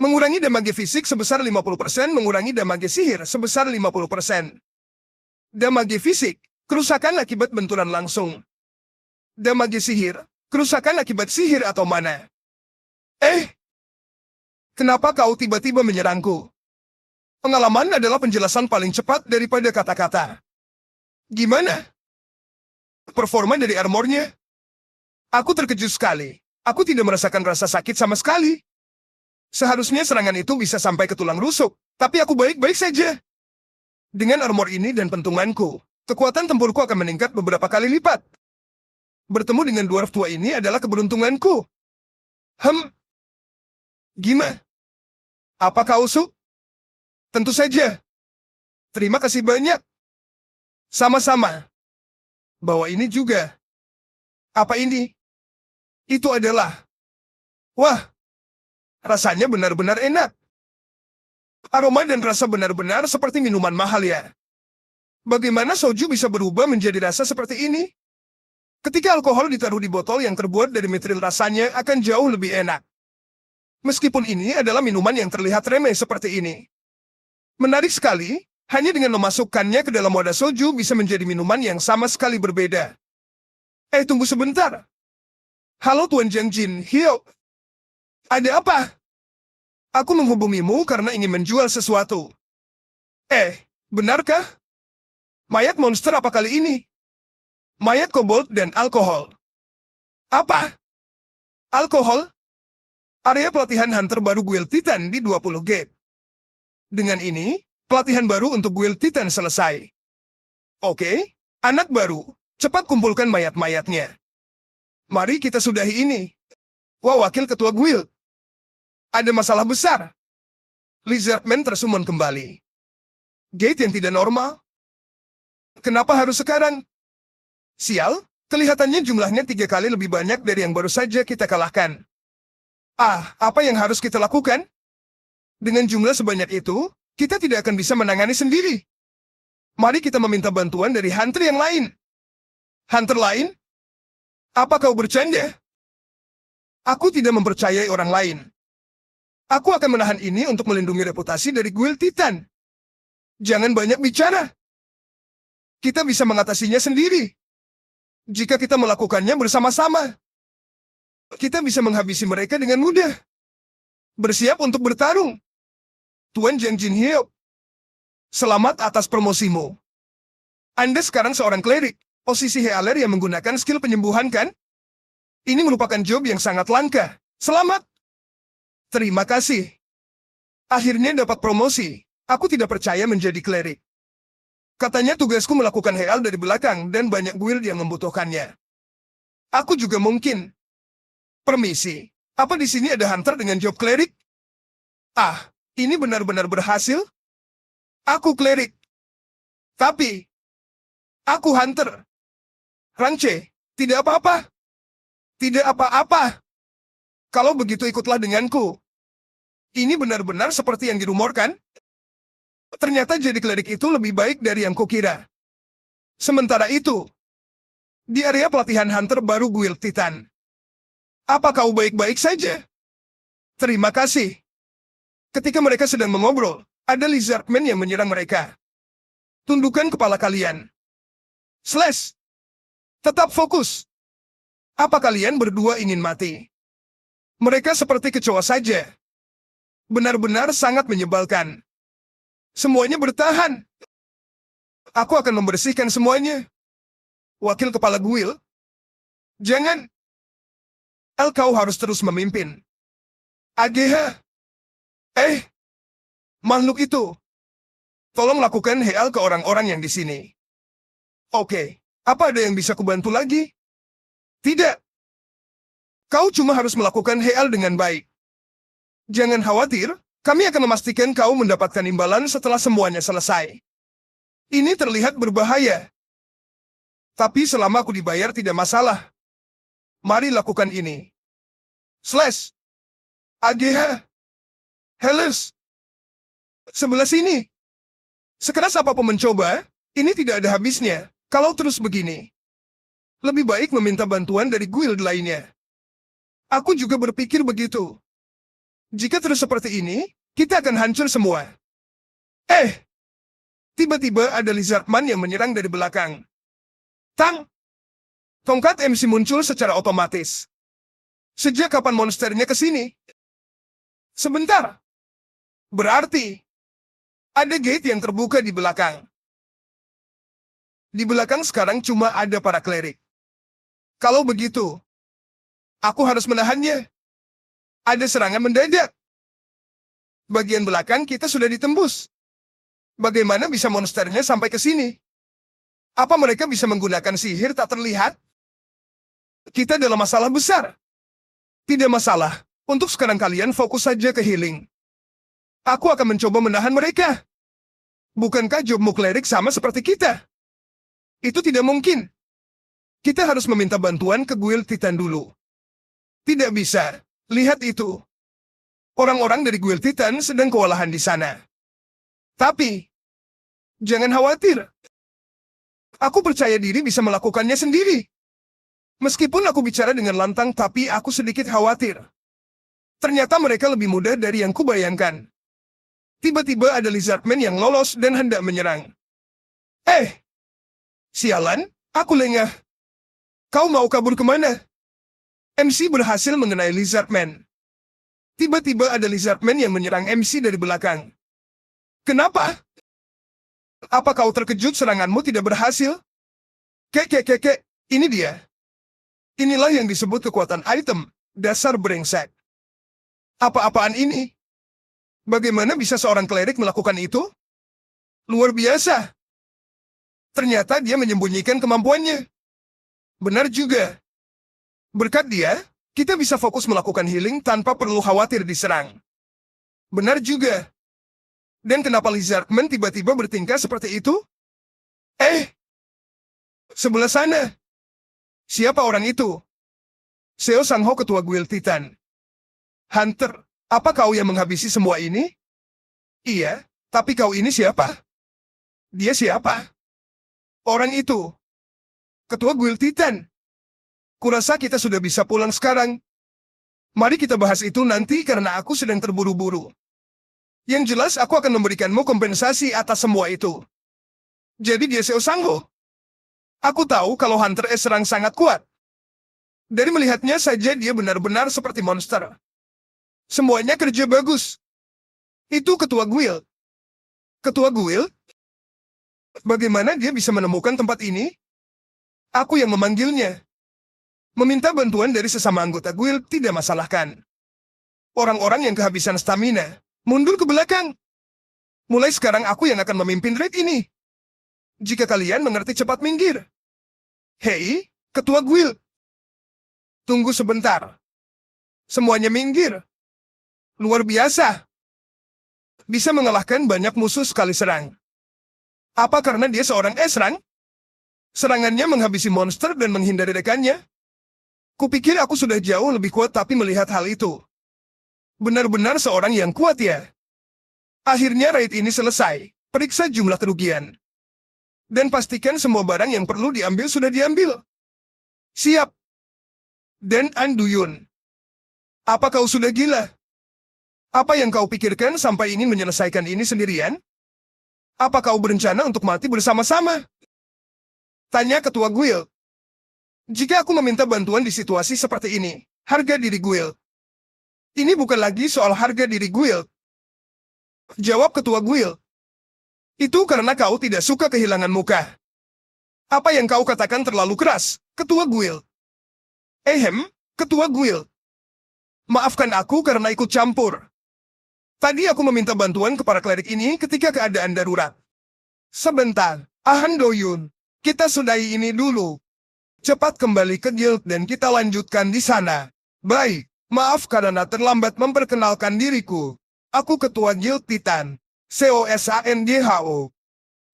Mengurangi damage fisik sebesar 50%, mengurangi damage sihir sebesar 50%. Damage fisik, Kerusakan akibat benturan langsung. Damage sihir. Kerusakan akibat sihir atau mana? Kenapa kau tiba-tiba menyerangku? Pengalaman adalah penjelasan paling cepat daripada kata-kata. Gimana? Performa dari armornya? Aku terkejut sekali. Aku tidak merasakan rasa sakit sama sekali. Seharusnya serangan itu bisa sampai ke tulang rusuk, tapi aku baik-baik saja. Dengan armor ini dan pentunganku, kekuatan tempurku akan meningkat beberapa kali lipat. Bertemu dengan dwarf tua ini adalah keberuntunganku. Gimana? Apa kau su? Tentu saja. Terima kasih banyak. Sama-sama. Bawa ini juga. Apa ini? Itu adalah... Wah! Rasanya benar-benar enak. Aroma dan rasa benar-benar seperti minuman mahal ya. Bagaimana soju bisa berubah menjadi rasa seperti ini? Ketika alkohol ditaruh di botol yang terbuat dari metril rasanya akan jauh lebih enak. Meskipun ini adalah minuman yang terlihat remeh seperti ini. Menarik sekali, hanya dengan memasukkannya ke dalam wadah soju bisa menjadi minuman yang sama sekali berbeda. Tunggu sebentar. Halo Tuan Jiang Jin Hyo. Ada apa? Aku menghubungimu karena ingin menjual sesuatu. Benarkah? Mayat monster apa kali ini? Mayat kobold dan alkohol. Apa? Alkohol? Area pelatihan hunter baru Guild Titan di 20 gate. Dengan ini, pelatihan baru untuk Guild Titan selesai. Oke, anak baru, cepat kumpulkan mayat-mayatnya. Mari kita sudahi ini. Wah, wakil ketua guild. Ada masalah besar. Lizardman tersumun kembali. Gate yang tidak normal. Kenapa harus sekarang? Sial, kelihatannya jumlahnya 3 kali lebih banyak dari yang baru saja kita kalahkan. Apa yang harus kita lakukan? Dengan jumlah sebanyak itu, kita tidak akan bisa menangani sendiri. Mari kita meminta bantuan dari hunter yang lain. Hunter lain? Apa kau bercanda? Aku tidak mempercayai orang lain. Aku akan menahan ini untuk melindungi reputasi dari Guild Titan. Jangan banyak bicara. Kita bisa mengatasinya sendiri. Jika kita melakukannya bersama-sama, kita bisa menghabisi mereka dengan mudah. Bersiap untuk bertarung. Tuan Jiang Jin Hyo. Selamat atas promosimu. Anda sekarang seorang klerik, posisi healer yang menggunakan skill penyembuhan kan? Ini merupakan job yang sangat langka. Selamat. Terima kasih. Akhirnya dapat promosi. Aku tidak percaya menjadi klerik. Katanya tugasku melakukan heal dari belakang dan banyak guild yang membutuhkannya. Aku juga mungkin. Permisi, apa di sini ada hunter dengan job klerik? Ini benar-benar berhasil? Aku klerik. Tapi, aku hunter. Rangce, tidak apa-apa. Tidak apa-apa. Kalau begitu ikutlah denganku. Ini benar-benar seperti yang dirumorkan? Ternyata jadi klerik itu lebih baik dari yang kukira. Sementara itu, di area pelatihan hunter baru Guild Titan. Apa kau baik-baik saja? Terima kasih. Ketika mereka sedang mengobrol, ada Lizardman yang menyerang mereka. Tundukkan kepala kalian. Slash. Tetap fokus. Apa kalian berdua ingin mati? Mereka seperti kecoa saja. Benar-benar sangat menyebalkan. Semuanya bertahan. Aku akan membersihkan semuanya. Wakil kepala guild. Jangan. Kau harus terus memimpin. AGH. Makhluk itu. Tolong lakukan heal ke orang-orang yang di sini. Oke, apa ada yang bisa kubantu lagi? Tidak. Kau cuma harus melakukan heal dengan baik. Jangan khawatir, kami akan memastikan kau mendapatkan imbalan setelah semuanya selesai. Ini terlihat berbahaya. Tapi selama aku dibayar tidak masalah. Mari lakukan ini. Slash. AGH. Hellas. Sebelah sini. Sekeras apapun mencoba, ini tidak ada habisnya, kalau terus begini. Lebih baik meminta bantuan dari guild lainnya. Aku juga berpikir begitu. Jika terus seperti ini, kita akan hancur semua. Tiba-tiba ada Lizardman yang menyerang dari belakang. Tang! Tongkat MC muncul secara otomatis. Sejak kapan monsternya ke sini? Sebentar. Berarti, ada gate yang terbuka di belakang. Di belakang sekarang cuma ada para klerik. Kalau begitu, aku harus menahannya. Ada serangan mendadak. Bagian belakang kita sudah ditembus. Bagaimana bisa monsternya sampai ke sini? Apa mereka bisa menggunakan sihir tak terlihat? Kita dalam masalah besar. Tidak masalah. Untuk sekarang kalian fokus saja ke healing. Aku akan mencoba menahan mereka. Bukankah jobmu klerik sama seperti kita? Itu tidak mungkin. Kita harus meminta bantuan ke Guild Titan dulu. Tidak bisa. Lihat itu. Orang-orang dari Guild Titan sedang kewalahan di sana. Tapi, jangan khawatir. Aku percaya diri bisa melakukannya sendiri. Meskipun aku bicara dengan lantang, tapi aku sedikit khawatir. Ternyata mereka lebih mudah dari yang kubayangkan. Tiba-tiba ada Lizardman yang lolos dan hendak menyerang. Sialan, aku lengah. Kau mau kabur kemana? MC berhasil mengenai Lizardman. Tiba-tiba ada Lizardman yang menyerang MC dari belakang. Kenapa? Apa kau terkejut seranganmu tidak berhasil? Ini dia. Inilah yang disebut kekuatan item, dasar brengsek. Apa-apaan ini? Bagaimana bisa seorang klerik melakukan itu? Luar biasa. Ternyata dia menyembunyikan kemampuannya. Benar juga. Berkat dia, kita bisa fokus melakukan healing tanpa perlu khawatir diserang. Benar juga. Dan kenapa Lizardman tiba-tiba bertingkah seperti itu? Sebelah sana. Siapa orang itu? Seo Sangho, ketua Guild Titan. Hunter, apa kau yang menghabisi semua ini? Iya, tapi kau ini siapa? Dia siapa? Orang itu. Ketua Guild Titan. Kurasa kita sudah bisa pulang sekarang. Mari kita bahas itu nanti karena aku sedang terburu-buru. Yang jelas aku akan memberikanmu kompensasi atas semua itu. Jadi dia Seo Sangho. Aku tahu kalau Hunter S serang sangat kuat. Dari melihatnya saja dia benar-benar seperti monster. Semuanya kerja bagus. Itu ketua guild. Ketua guild? Bagaimana dia bisa menemukan tempat ini? Aku yang memanggilnya. Meminta bantuan dari sesama anggota guild tidak masalahkan. Orang-orang yang kehabisan stamina, mundur ke belakang. Mulai sekarang aku yang akan memimpin raid ini. Jika kalian mengerti, cepat minggir. Hei, ketua guild. Tunggu sebentar. Semuanya minggir. Luar biasa. Bisa mengalahkan banyak musuh sekali serang. Apa karena dia seorang esrang? Serangannya menghabisi monster dan menghindari rekannya? Kupikir aku sudah jauh lebih kuat, tapi melihat hal itu. Benar-benar seorang yang kuat ya. Akhirnya raid ini selesai. Periksa jumlah kerugian. Dan pastikan semua barang yang perlu diambil sudah diambil. Siap. Dan Anduyun. Apa kau sudah gila? Apa yang kau pikirkan sampai ingin menyelesaikan ini sendirian? Apa kau berencana untuk mati bersama-sama? Tanya ketua guild. Jika aku meminta bantuan di situasi seperti ini, harga diri guild. Ini bukan lagi soal harga diri guild. Jawab ketua guild. Itu karena kau tidak suka kehilangan muka. Apa yang kau katakan terlalu keras, ketua guild. Ketua guild. Maafkan aku karena ikut campur. Tadi aku meminta bantuan ke para klerik ini ketika keadaan darurat. Sebentar, Doyun. Kita sudahi ini dulu. Cepat kembali ke guild dan kita lanjutkan di sana. Baik, maaf karena terlambat memperkenalkan diriku. Aku ketua Guild Titan. COSANGHO.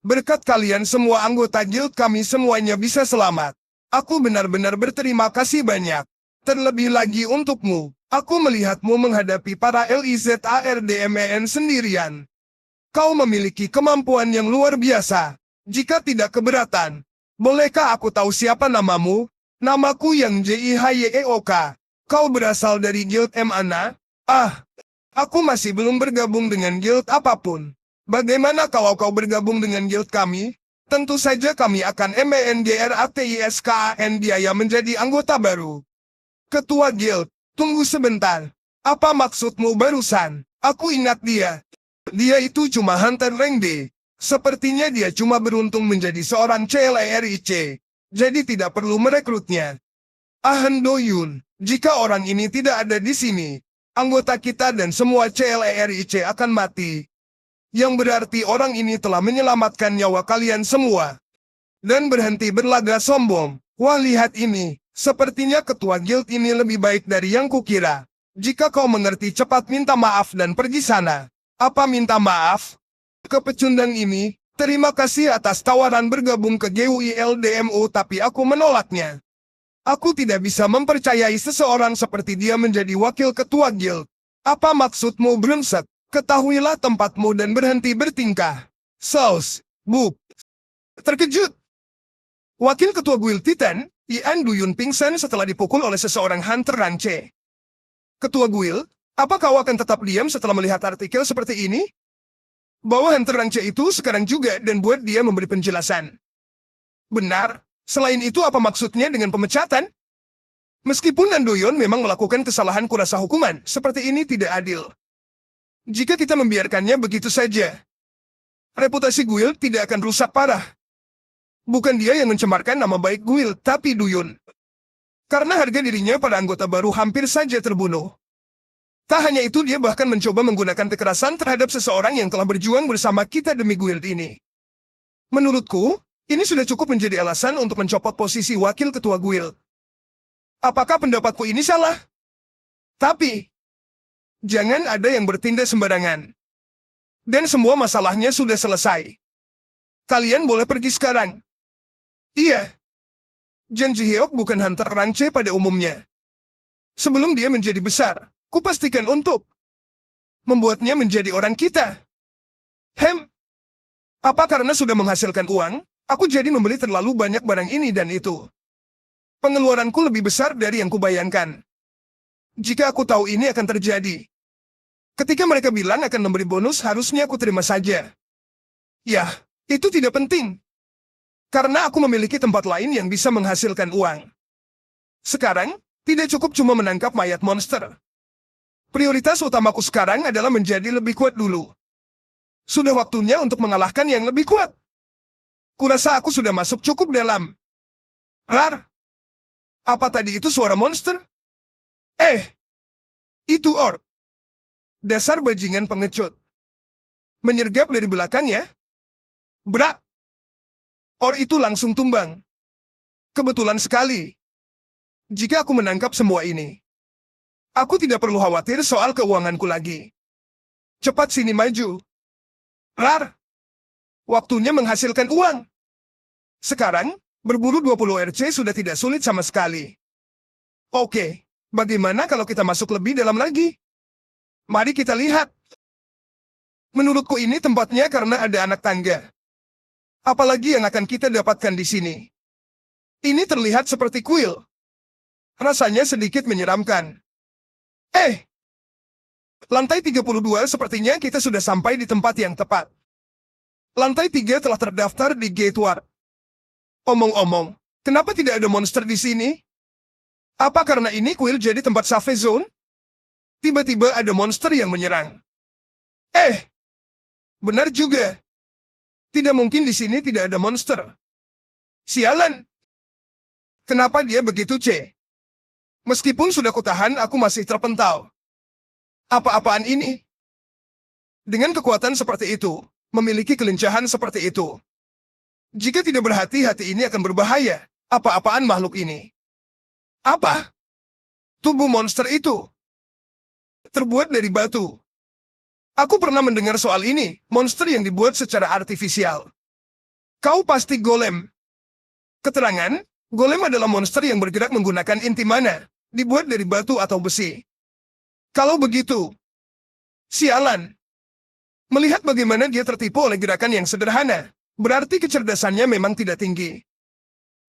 Berkat kalian semua anggota guild kami semuanya bisa selamat. Aku benar-benar berterima kasih banyak. Terlebih lagi untukmu. Aku melihatmu menghadapi para LIZARDMEN sendirian. Kau memiliki kemampuan yang luar biasa. Jika tidak keberatan, bolehkah aku tahu siapa namamu? Namaku yang JIHYEOK. Kau berasal dari guild mana? Aku masih belum bergabung dengan guild apapun. Bagaimana kalau kau bergabung dengan guild kami? Tentu saja kami akan mendratiskan dia menjadi anggota baru. Ketua Guild, tunggu sebentar. Apa maksudmu barusan? Aku ingat dia. Dia itu cuma Hunter Rank D. Sepertinya dia cuma beruntung menjadi seorang CLRIC. Jadi tidak perlu merekrutnya. Ahn Do-yun, jika orang ini tidak ada di sini, anggota kita dan semua CLRIC akan mati. Yang berarti orang ini telah menyelamatkan nyawa kalian semua. Dan berhenti berlaga sombong. Wah, lihat ini. Sepertinya ketua guild ini lebih baik dari yang kukira. Jika kau mengerti, cepat minta maaf dan pergi sana. Apa minta maaf? Ke pecundang ini, terima kasih atas tawaran bergabung ke GUILDMO, tapi aku menolaknya. Aku tidak bisa mempercayai seseorang seperti dia menjadi wakil ketua guild. Apa maksudmu, brengsek? Ketahuilah tempatmu dan berhenti bertingkah. Saus, Buk. Terkejut. Wakil ketua guild Titan, Ian Duyun pingsan setelah dipukul oleh seseorang Hunter Ranche. Ketua guild, apa kau akan tetap diam setelah melihat artikel seperti ini? Bawa Hunter Ranche itu sekarang juga dan buat dia memberi penjelasan. Benar. Selain itu, apa maksudnya dengan pemecatan? Meskipun Andoyon memang melakukan kesalahan, kurasa hukuman seperti ini tidak adil. Jika kita membiarkannya begitu saja, reputasi guild tidak akan rusak parah. Bukan dia yang mencemarkan nama baik guild, tapi Duyun. Karena harga dirinya pada anggota baru hampir saja terbunuh. Tak hanya itu, dia bahkan mencoba menggunakan kekerasan terhadap seseorang yang telah berjuang bersama kita demi guild ini. Menurutku, ini sudah cukup menjadi alasan untuk mencopot posisi wakil ketua guild. Apakah pendapatku ini salah? Tapi jangan ada yang bertindak sembarangan. Dan semua masalahnya sudah selesai. Kalian boleh pergi sekarang. Iya. Jang Ji-hyuk bukan Hunter Ranche pada umumnya. Sebelum dia menjadi besar, kupastikan untuk membuatnya menjadi orang kita. Apa karena sudah menghasilkan uang, aku jadi membeli terlalu banyak barang ini dan itu. Pengeluaranku lebih besar dari yang kubayangkan. Jika aku tahu ini akan terjadi, ketika mereka bilang akan memberi bonus, harusnya aku terima saja. Ya, itu tidak penting. Karena aku memiliki tempat lain yang bisa menghasilkan uang. Sekarang, tidak cukup cuma menangkap mayat monster. Prioritas utamaku sekarang adalah menjadi lebih kuat dulu. Sudah waktunya untuk mengalahkan yang lebih kuat. Kurasa aku sudah masuk cukup dalam. Rar. Apa tadi itu suara monster? Itu orc. Dasar bajingan pengecut. Menyergap dari belakangnya. Brak. Orc itu langsung tumbang. Kebetulan sekali. Jika aku menangkap semua ini, aku tidak perlu khawatir soal keuanganku lagi. Cepat sini maju. Rar. Waktunya menghasilkan uang. Sekarang, berburu 20 RC sudah tidak sulit sama sekali. Oke, bagaimana kalau kita masuk lebih dalam lagi? Mari kita lihat. Menurutku ini tempatnya karena ada anak tangga. Apalagi yang akan kita dapatkan di sini. Ini terlihat seperti kuil. Rasanya sedikit menyeramkan. Lantai 32, sepertinya kita sudah sampai di tempat yang tepat. Lantai 3 telah terdaftar di Gateward. Omong-omong, kenapa tidak ada monster di sini? Apa karena ini kuil jadi tempat safe zone? Tiba-tiba ada monster yang menyerang. Benar juga. Tidak mungkin di sini tidak ada monster. Sialan. Kenapa dia begitu, C? Meskipun sudah kutahan, aku masih terpental. Apa-apaan ini? Dengan kekuatan seperti itu, memiliki kelincahan seperti itu. Jika tidak berhati-hati, ini akan berbahaya. Apa-apaan makhluk ini? Apa? Tubuh monster itu terbuat dari batu. Aku pernah mendengar soal ini, monster yang dibuat secara artifisial. Kau pasti golem. Keterangan, golem adalah monster yang bergerak menggunakan inti mana, dibuat dari batu atau besi. Kalau begitu, sialan. Melihat bagaimana dia tertipu oleh gerakan yang sederhana, berarti kecerdasannya memang tidak tinggi.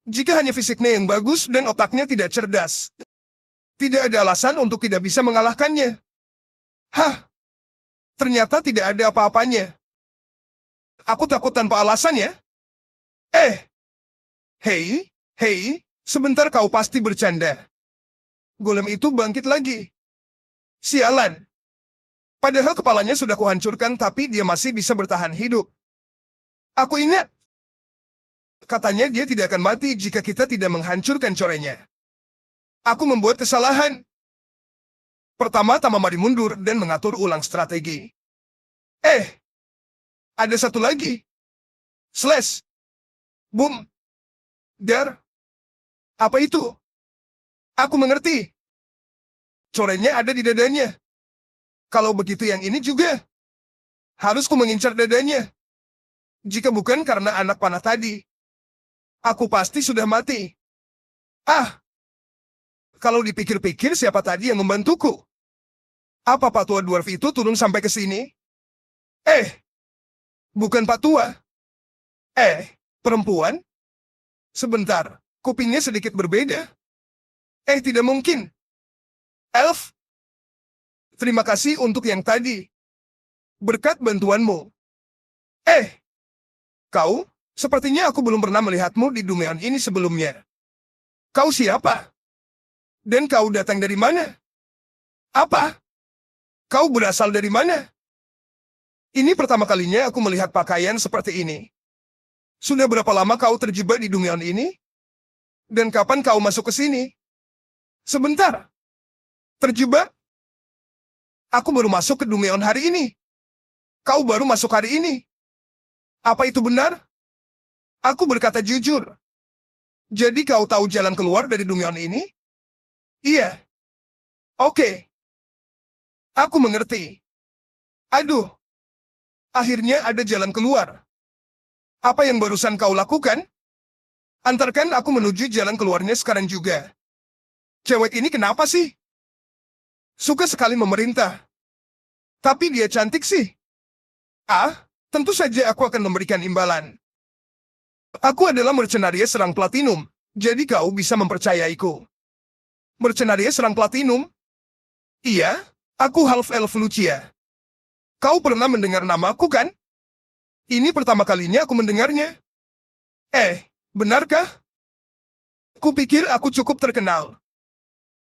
Jika hanya fisiknya yang bagus dan otaknya tidak cerdas, tidak ada alasan untuk tidak bisa mengalahkannya. Ternyata tidak ada apa-apanya. Aku takut tanpa alasan ya. Eh, hei, hei, sebentar kau pasti bercanda. Golem itu bangkit lagi. Sialan. Padahal kepalanya sudah kuhancurkan tapi dia masih bisa bertahan hidup. Aku ingat. Katanya dia tidak akan mati jika kita tidak menghancurkan corenya. Aku membuat kesalahan. Pertama-tama mari mundur dan mengatur ulang strategi. Ada satu lagi. Slash. Boom. Dar. Apa itu? Aku mengerti. Corenya ada di dadanya. Kalau begitu yang ini juga. Harus ku mengincar dadanya. Jika bukan karena anak panah tadi. Aku pasti sudah mati. Ah. Kalau dipikir-pikir siapa tadi yang membantuku? Apa Pak Tua Dwarf itu turun sampai ke sini? Bukan Pak Tua. Perempuan? Sebentar, kupingnya sedikit berbeda. Tidak mungkin. Elf? Terima kasih untuk yang tadi. Berkat bantuanmu. Kau? Sepertinya aku belum pernah melihatmu di Dumeon ini sebelumnya. Kau siapa? Dan kau datang dari mana? Apa? Kau berasal dari mana? Ini pertama kalinya aku melihat pakaian seperti ini. Sudah berapa lama kau terjebak di Dumeon ini? Dan kapan kau masuk ke sini? Sebentar. Terjebak? Aku baru masuk ke Dumeon hari ini. Kau baru masuk hari ini. Apa itu benar? Aku berkata jujur. Jadi kau tahu jalan keluar dari Dumeon ini? Iya. Oke. Aku mengerti. Aduh. Akhirnya ada jalan keluar. Apa yang barusan kau lakukan? Antarkan aku menuju jalan keluarnya sekarang juga. Cewek ini kenapa sih? Suka sekali memerintah. Tapi dia cantik sih. Tentu saja aku akan memberikan imbalan. Aku adalah mercenaries serang platinum, jadi kau bisa mempercayaiku. Mercenaries serang platinum? Iya, aku Half Elf Lucia. Kau pernah mendengar namaku kan? Ini pertama kalinya aku mendengarnya. Benarkah? Kupikir aku cukup terkenal.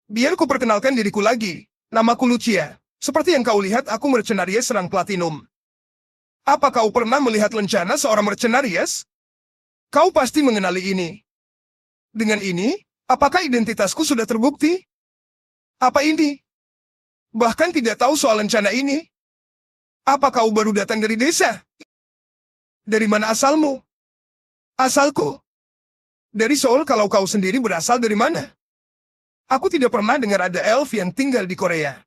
Biar ku perkenalkan diriku lagi. Namaku Lucia. Seperti yang kau lihat aku mercenaries serang platinum. Apa kau pernah melihat lencana seorang mercenaries? Kau pasti mengenali ini. Dengan ini, apakah identitasku sudah terbukti? Apa ini? Bahkan tidak tahu soal lencana ini. Apa kau baru datang dari desa? Dari mana asalmu? Asalku. Dari Seoul. Kalau kau sendiri berasal dari mana? Aku tidak pernah dengar ada elf yang tinggal di Korea.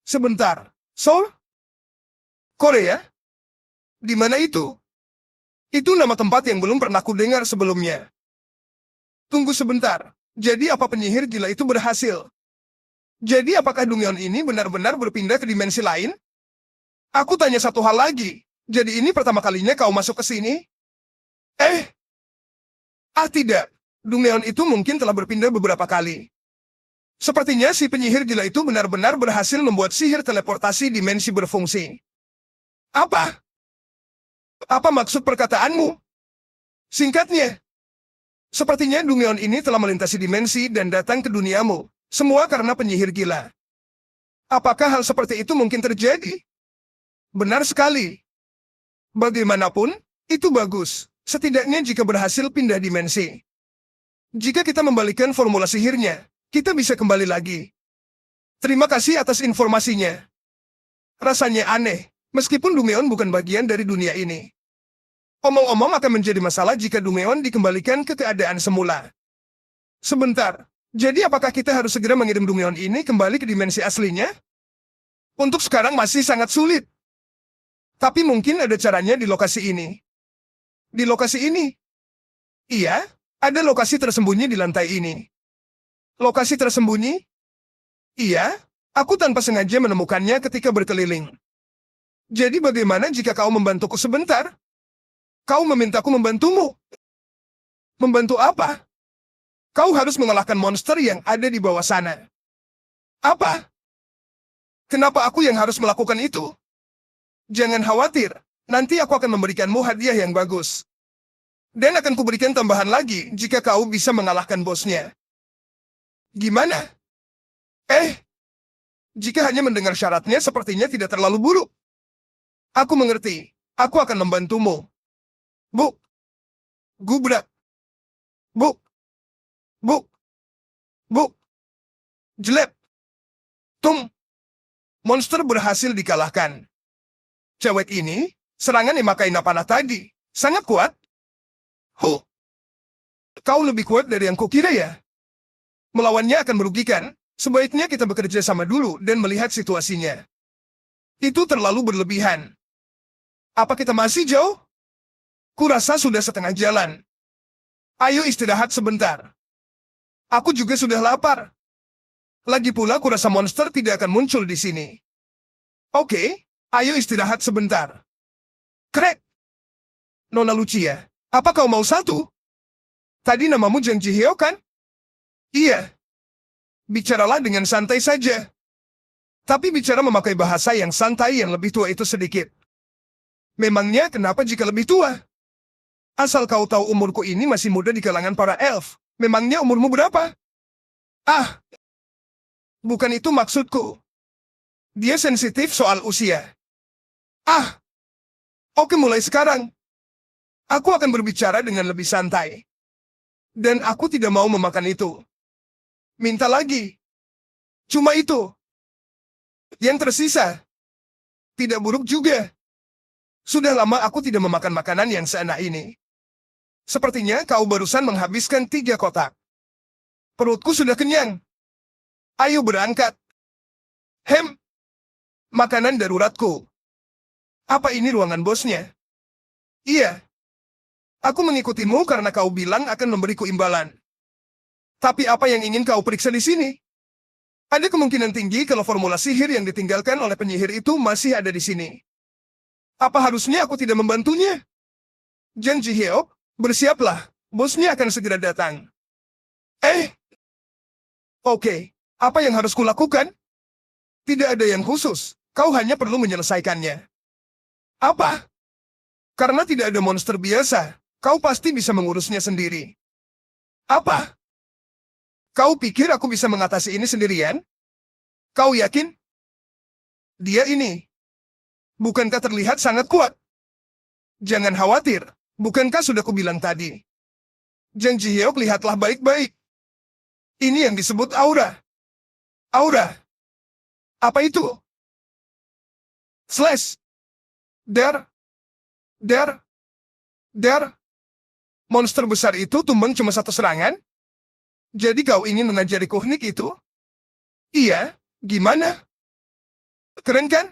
Sebentar. Seoul? Korea? Di mana itu? Itu nama tempat yang belum pernah ku dengar sebelumnya. Tunggu sebentar. Jadi apa penyihir gila itu berhasil? Jadi apakah Dumeon ini benar-benar berpindah ke dimensi lain? Aku tanya satu hal lagi. Jadi ini pertama kalinya kau masuk ke sini? Tidak. Dumeon itu mungkin telah berpindah beberapa kali. Sepertinya si penyihir gila itu benar-benar berhasil membuat sihir teleportasi dimensi berfungsi. Apa? Apa maksud perkataanmu? Singkatnya, sepertinya Dumeon ini telah melintasi dimensi dan datang ke duniamu. Semua karena penyihir gila. Apakah hal seperti itu mungkin terjadi? Benar sekali. Bagaimanapun, itu bagus. Setidaknya jika berhasil pindah dimensi. Jika kita membalikkan formula sihirnya, kita bisa kembali lagi. Terima kasih atas informasinya. Rasanya aneh, meskipun Dumeon bukan bagian dari dunia ini. Omong-omong akan menjadi masalah jika Dumeon dikembalikan ke keadaan semula. Sebentar, jadi apakah kita harus segera mengirim Dumeon ini kembali ke dimensi aslinya? Untuk sekarang masih sangat sulit. Tapi mungkin ada caranya di lokasi ini. Di lokasi ini? Iya, ada lokasi tersembunyi di lantai ini. Lokasi tersembunyi? Iya, aku tanpa sengaja menemukannya ketika berkeliling. Jadi bagaimana jika kau membantuku sebentar? Kau memintaku membantumu. Membantu apa? Kau harus mengalahkan monster yang ada di bawah sana. Apa? Kenapa aku yang harus melakukan itu? Jangan khawatir, nanti aku akan memberikanmu hadiah yang bagus. Dan akan kuberikan tambahan lagi jika kau bisa mengalahkan bosnya. Gimana? Jika hanya mendengar syaratnya sepertinya tidak terlalu buruk. Aku mengerti. Aku akan membantumu. Buk. Gubrak. Buk. Buk. Buk. Jelek. Tung. Monster berhasil dikalahkan. Cewek ini, serangan Emakaina panah tadi, sangat kuat. Huh. Kau lebih kuat dari yang kukira ya? Melawannya akan merugikan. Sebaiknya kita bekerja sama dulu dan melihat situasinya. Itu terlalu berlebihan. Apa kita masih jauh? Kurasa sudah setengah jalan. Ayo istirahat sebentar. Aku juga sudah lapar. Lagi pula kurasa monster tidak akan muncul di sini. Oke, ayo istirahat sebentar. Krek. Nona Lucia, apa kau mau satu? Tadi namamu Zhang Jihyo kan? Iya. Bicaralah dengan santai saja. Tapi bicara memakai bahasa yang santai yang lebih tua itu sedikit. Memangnya kenapa jika lebih tua? Asal kau tahu umurku ini masih muda di kalangan para elf. Memangnya umurmu berapa? Ah, bukan itu maksudku. Dia sensitif soal usia. Ah, oke mulai sekarang. Aku akan berbicara dengan lebih santai. Dan aku tidak mau memakan itu. Minta lagi. Cuma itu. Yang tersisa. Tidak buruk juga. Sudah lama aku tidak memakan makanan yang seenak ini. Sepertinya kau barusan menghabiskan 3 kotak. Perutku sudah kenyang. Ayo berangkat. Makanan daruratku. Apa ini ruangan bosnya? Iya. Aku mengikutimu karena kau bilang akan memberiku imbalan. Tapi apa yang ingin kau periksa di sini? Ada kemungkinan tinggi kalau formula sihir yang ditinggalkan oleh penyihir itu masih ada di sini. Apa harusnya aku tidak membantunya? Zhang Jihyo, bersiaplah. Bosnya akan segera datang. Oke. Apa yang harus kulakukan? Tidak ada yang khusus. Kau hanya perlu menyelesaikannya. Apa? Karena tidak ada monster biasa, kau pasti bisa mengurusnya sendiri. Apa? Kau pikir aku bisa mengatasi ini sendirian? Kau yakin? Dia ini. Bukankah terlihat sangat kuat? Jangan khawatir. Bukankah sudah kubilang tadi? Zhang Jihyo, lihatlah baik-baik. Ini yang disebut aura. Aura. Apa itu? Slash. Der. Monster besar itu tumbang cuma 1 serangan? Jadi kau ingin mengajari teknik itu? Iya, gimana? Keren kan?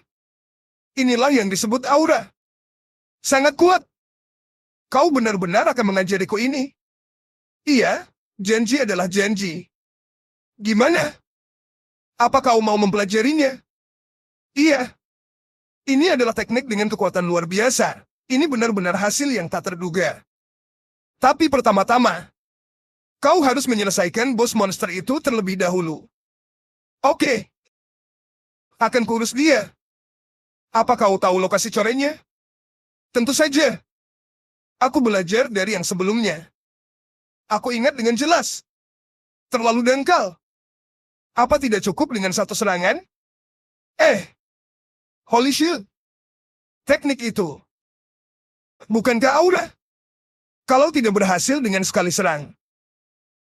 Inilah yang disebut aura. Sangat kuat. Kau benar-benar akan mengajariku ini? Iya, janji adalah janji. Gimana? Apa kau mau mempelajarinya? Iya. Ini adalah teknik dengan kekuatan luar biasa. Ini benar-benar hasil yang tak terduga. Tapi pertama-tama, kau harus menyelesaikan bos monster itu terlebih dahulu. Oke. Akan kurus dia. Apa kau tahu lokasi corenya? Tentu saja. Aku belajar dari yang sebelumnya. Aku ingat dengan jelas. Terlalu dangkal. Apa tidak cukup dengan 1 serangan? Holy shield. Teknik itu. Bukankah aura? Kalau tidak berhasil dengan sekali serang,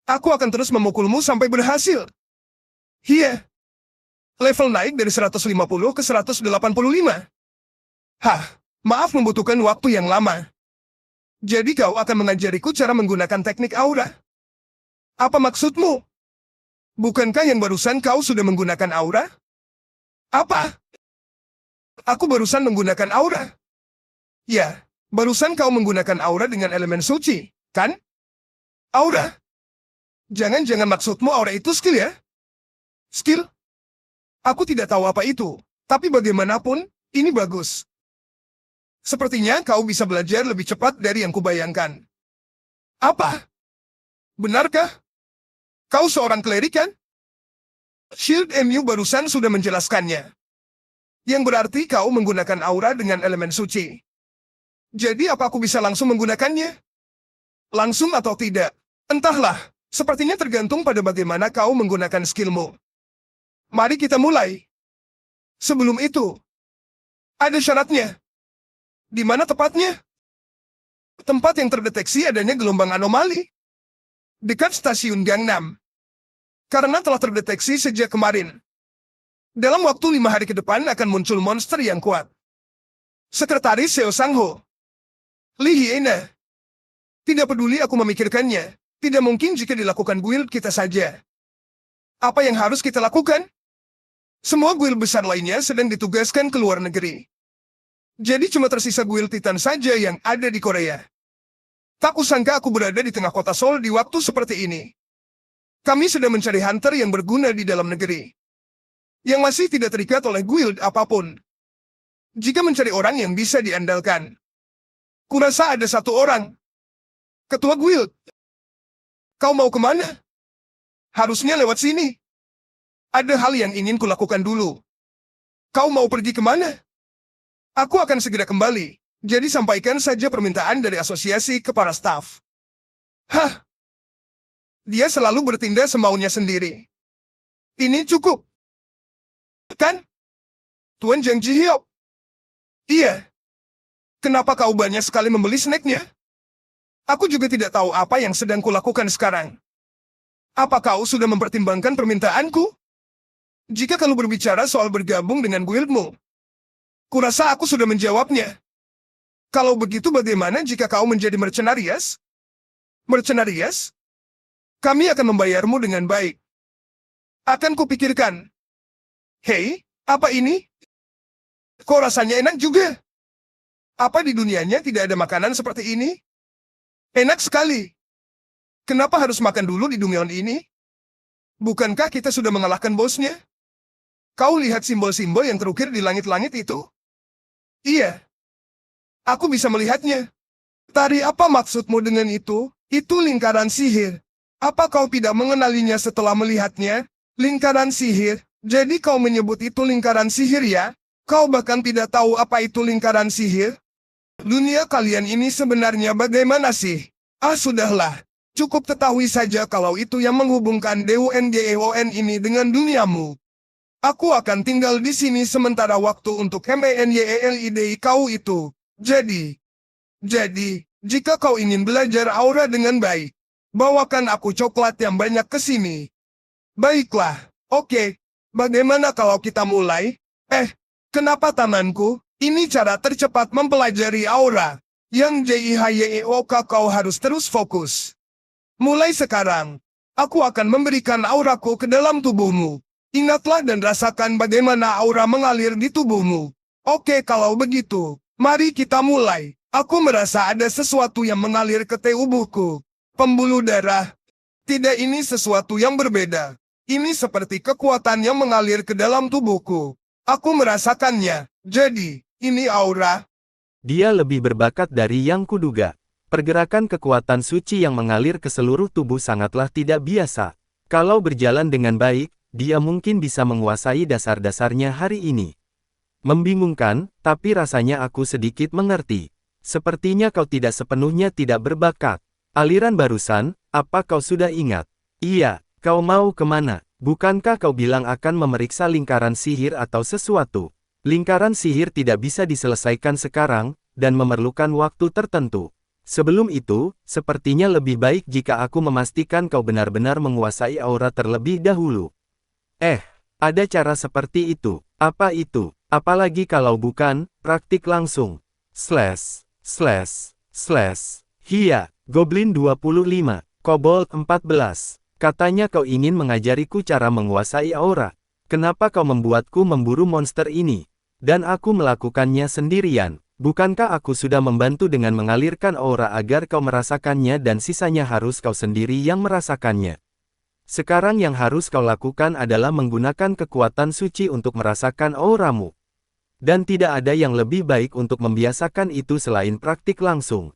aku akan terus memukulmu sampai berhasil. Iya. Level naik dari 150 ke 185. Maaf membutuhkan waktu yang lama. Jadi kau akan mengajariku cara menggunakan teknik aura? Apa maksudmu? Bukankah yang barusan kau sudah menggunakan aura? Apa? Aku barusan menggunakan aura. Ya, barusan kau menggunakan aura dengan elemen suci, kan? Aura? Jangan-jangan maksudmu aura itu skill ya? Skill? Aku tidak tahu apa itu, tapi bagaimanapun, ini bagus. Sepertinya kau bisa belajar lebih cepat dari yang kubayangkan. Apa? Benarkah? Kau seorang klerik kan? Shield MU barusan sudah menjelaskannya. Yang berarti kau menggunakan aura dengan elemen suci. Jadi apa aku bisa langsung menggunakannya? Langsung atau tidak? Entahlah, sepertinya tergantung pada bagaimana kau menggunakan skillmu. Mari kita mulai. Sebelum itu, ada syaratnya. Di mana tepatnya? Tempat yang terdeteksi adanya gelombang anomali. Dekat stasiun Gangnam. Karena telah terdeteksi sejak kemarin. Dalam waktu 5 hari ke depan akan muncul monster yang kuat. Sekretaris Seo Sang-ho. Lee Hyena. Tidak peduli aku memikirkannya. Tidak mungkin jika dilakukan guild kita saja. Apa yang harus kita lakukan? Semua guild besar lainnya sedang ditugaskan ke luar negeri. Jadi cuma tersisa guild Titan saja yang ada di Korea. Tak kusangka aku berada di tengah kota Seoul di waktu seperti ini. Kami sedang mencari hunter yang berguna di dalam negeri. Yang masih tidak terikat oleh guild apapun. Jika mencari orang yang bisa diandalkan. Kurasa ada satu orang. Ketua guild. Kau mau kemana? Harusnya lewat sini. Ada hal yang ingin kulakukan dulu. Kau mau pergi kemana? Aku akan segera kembali. Jadi sampaikan saja permintaan dari asosiasi ke para staf. Hah? Dia selalu bertindak semaunya sendiri. Ini cukup. Kan? Tuan Jang Ji-hyuk. Iya. Kenapa kau banyak sekali membeli snacknya? Aku juga tidak tahu apa yang sedang kulakukan sekarang. Apa kau sudah mempertimbangkan permintaanku? Jika kau berbicara soal bergabung dengan guildmu, kurasa aku sudah menjawabnya. Kalau begitu bagaimana jika kau menjadi mercenarias? Mercenarias? Kami akan membayarmu dengan baik. Akan kupikirkan. Hei, apa ini? Kok rasanya enak juga? Apa di dunianya tidak ada makanan seperti ini? Enak sekali. Kenapa harus makan dulu di Dumyeon ini? Bukankah kita sudah mengalahkan bosnya? Kau lihat simbol-simbol yang terukir di langit-langit itu? Iya. Aku bisa melihatnya. Tari, apa maksudmu dengan itu? Itu lingkaran sihir. Apa kau tidak mengenalinya setelah melihatnya? Lingkaran sihir. Jadi kau menyebut itu lingkaran sihir ya? Kau bahkan tidak tahu apa itu lingkaran sihir? Dunia kalian ini sebenarnya bagaimana sih? Ah, sudahlah. Cukup ketahui saja kalau itu yang menghubungkan DUNGEON ini dengan duniamu. Aku akan tinggal di sini sementara waktu untuk MENYELIDI kau itu. Jadi, jika kau ingin belajar aura dengan baik, bawakan aku coklat yang banyak ke sini. Baiklah, oke. Bagaimana kalau kita mulai? Kenapa tanganku? Ini cara tercepat mempelajari aura. Yang JIHYEOK kau harus terus fokus. Mulai sekarang, aku akan memberikan auraku ke dalam tubuhmu. Ingatlah dan rasakan bagaimana aura mengalir di tubuhmu. Oke, kalau begitu, mari kita mulai. Aku merasa ada sesuatu yang mengalir ke tubuhku. Pembuluh darah. Tidak, ini sesuatu yang berbeda. Ini seperti kekuatan yang mengalir ke dalam tubuhku. Aku merasakannya. Jadi, ini aura. Dia lebih berbakat dari yang kuduga. Pergerakan kekuatan suci yang mengalir ke seluruh tubuh sangatlah tidak biasa. Kalau berjalan dengan baik, dia mungkin bisa menguasai dasar-dasarnya hari ini. Membingungkan, tapi rasanya aku sedikit mengerti. Sepertinya kau tidak sepenuhnya tidak berbakat. Aliran barusan, apa kau sudah ingat? Iya, kau mau kemana? Bukankah kau bilang akan memeriksa lingkaran sihir atau sesuatu? Lingkaran sihir tidak bisa diselesaikan sekarang, dan memerlukan waktu tertentu. Sebelum itu, sepertinya lebih baik jika aku memastikan kau benar-benar menguasai aura terlebih dahulu. Ada cara seperti itu. Apa itu? Apalagi kalau bukan, praktik langsung. Hia, Goblin 25, Kobold 14. Katanya kau ingin mengajariku cara menguasai aura. Kenapa kau membuatku memburu monster ini? Dan aku melakukannya sendirian. Bukankah aku sudah membantu dengan mengalirkan aura agar kau merasakannya dan sisanya harus kau sendiri yang merasakannya? Sekarang yang harus kau lakukan adalah menggunakan kekuatan suci untuk merasakan auramu. Dan tidak ada yang lebih baik untuk membiasakan itu selain praktik langsung.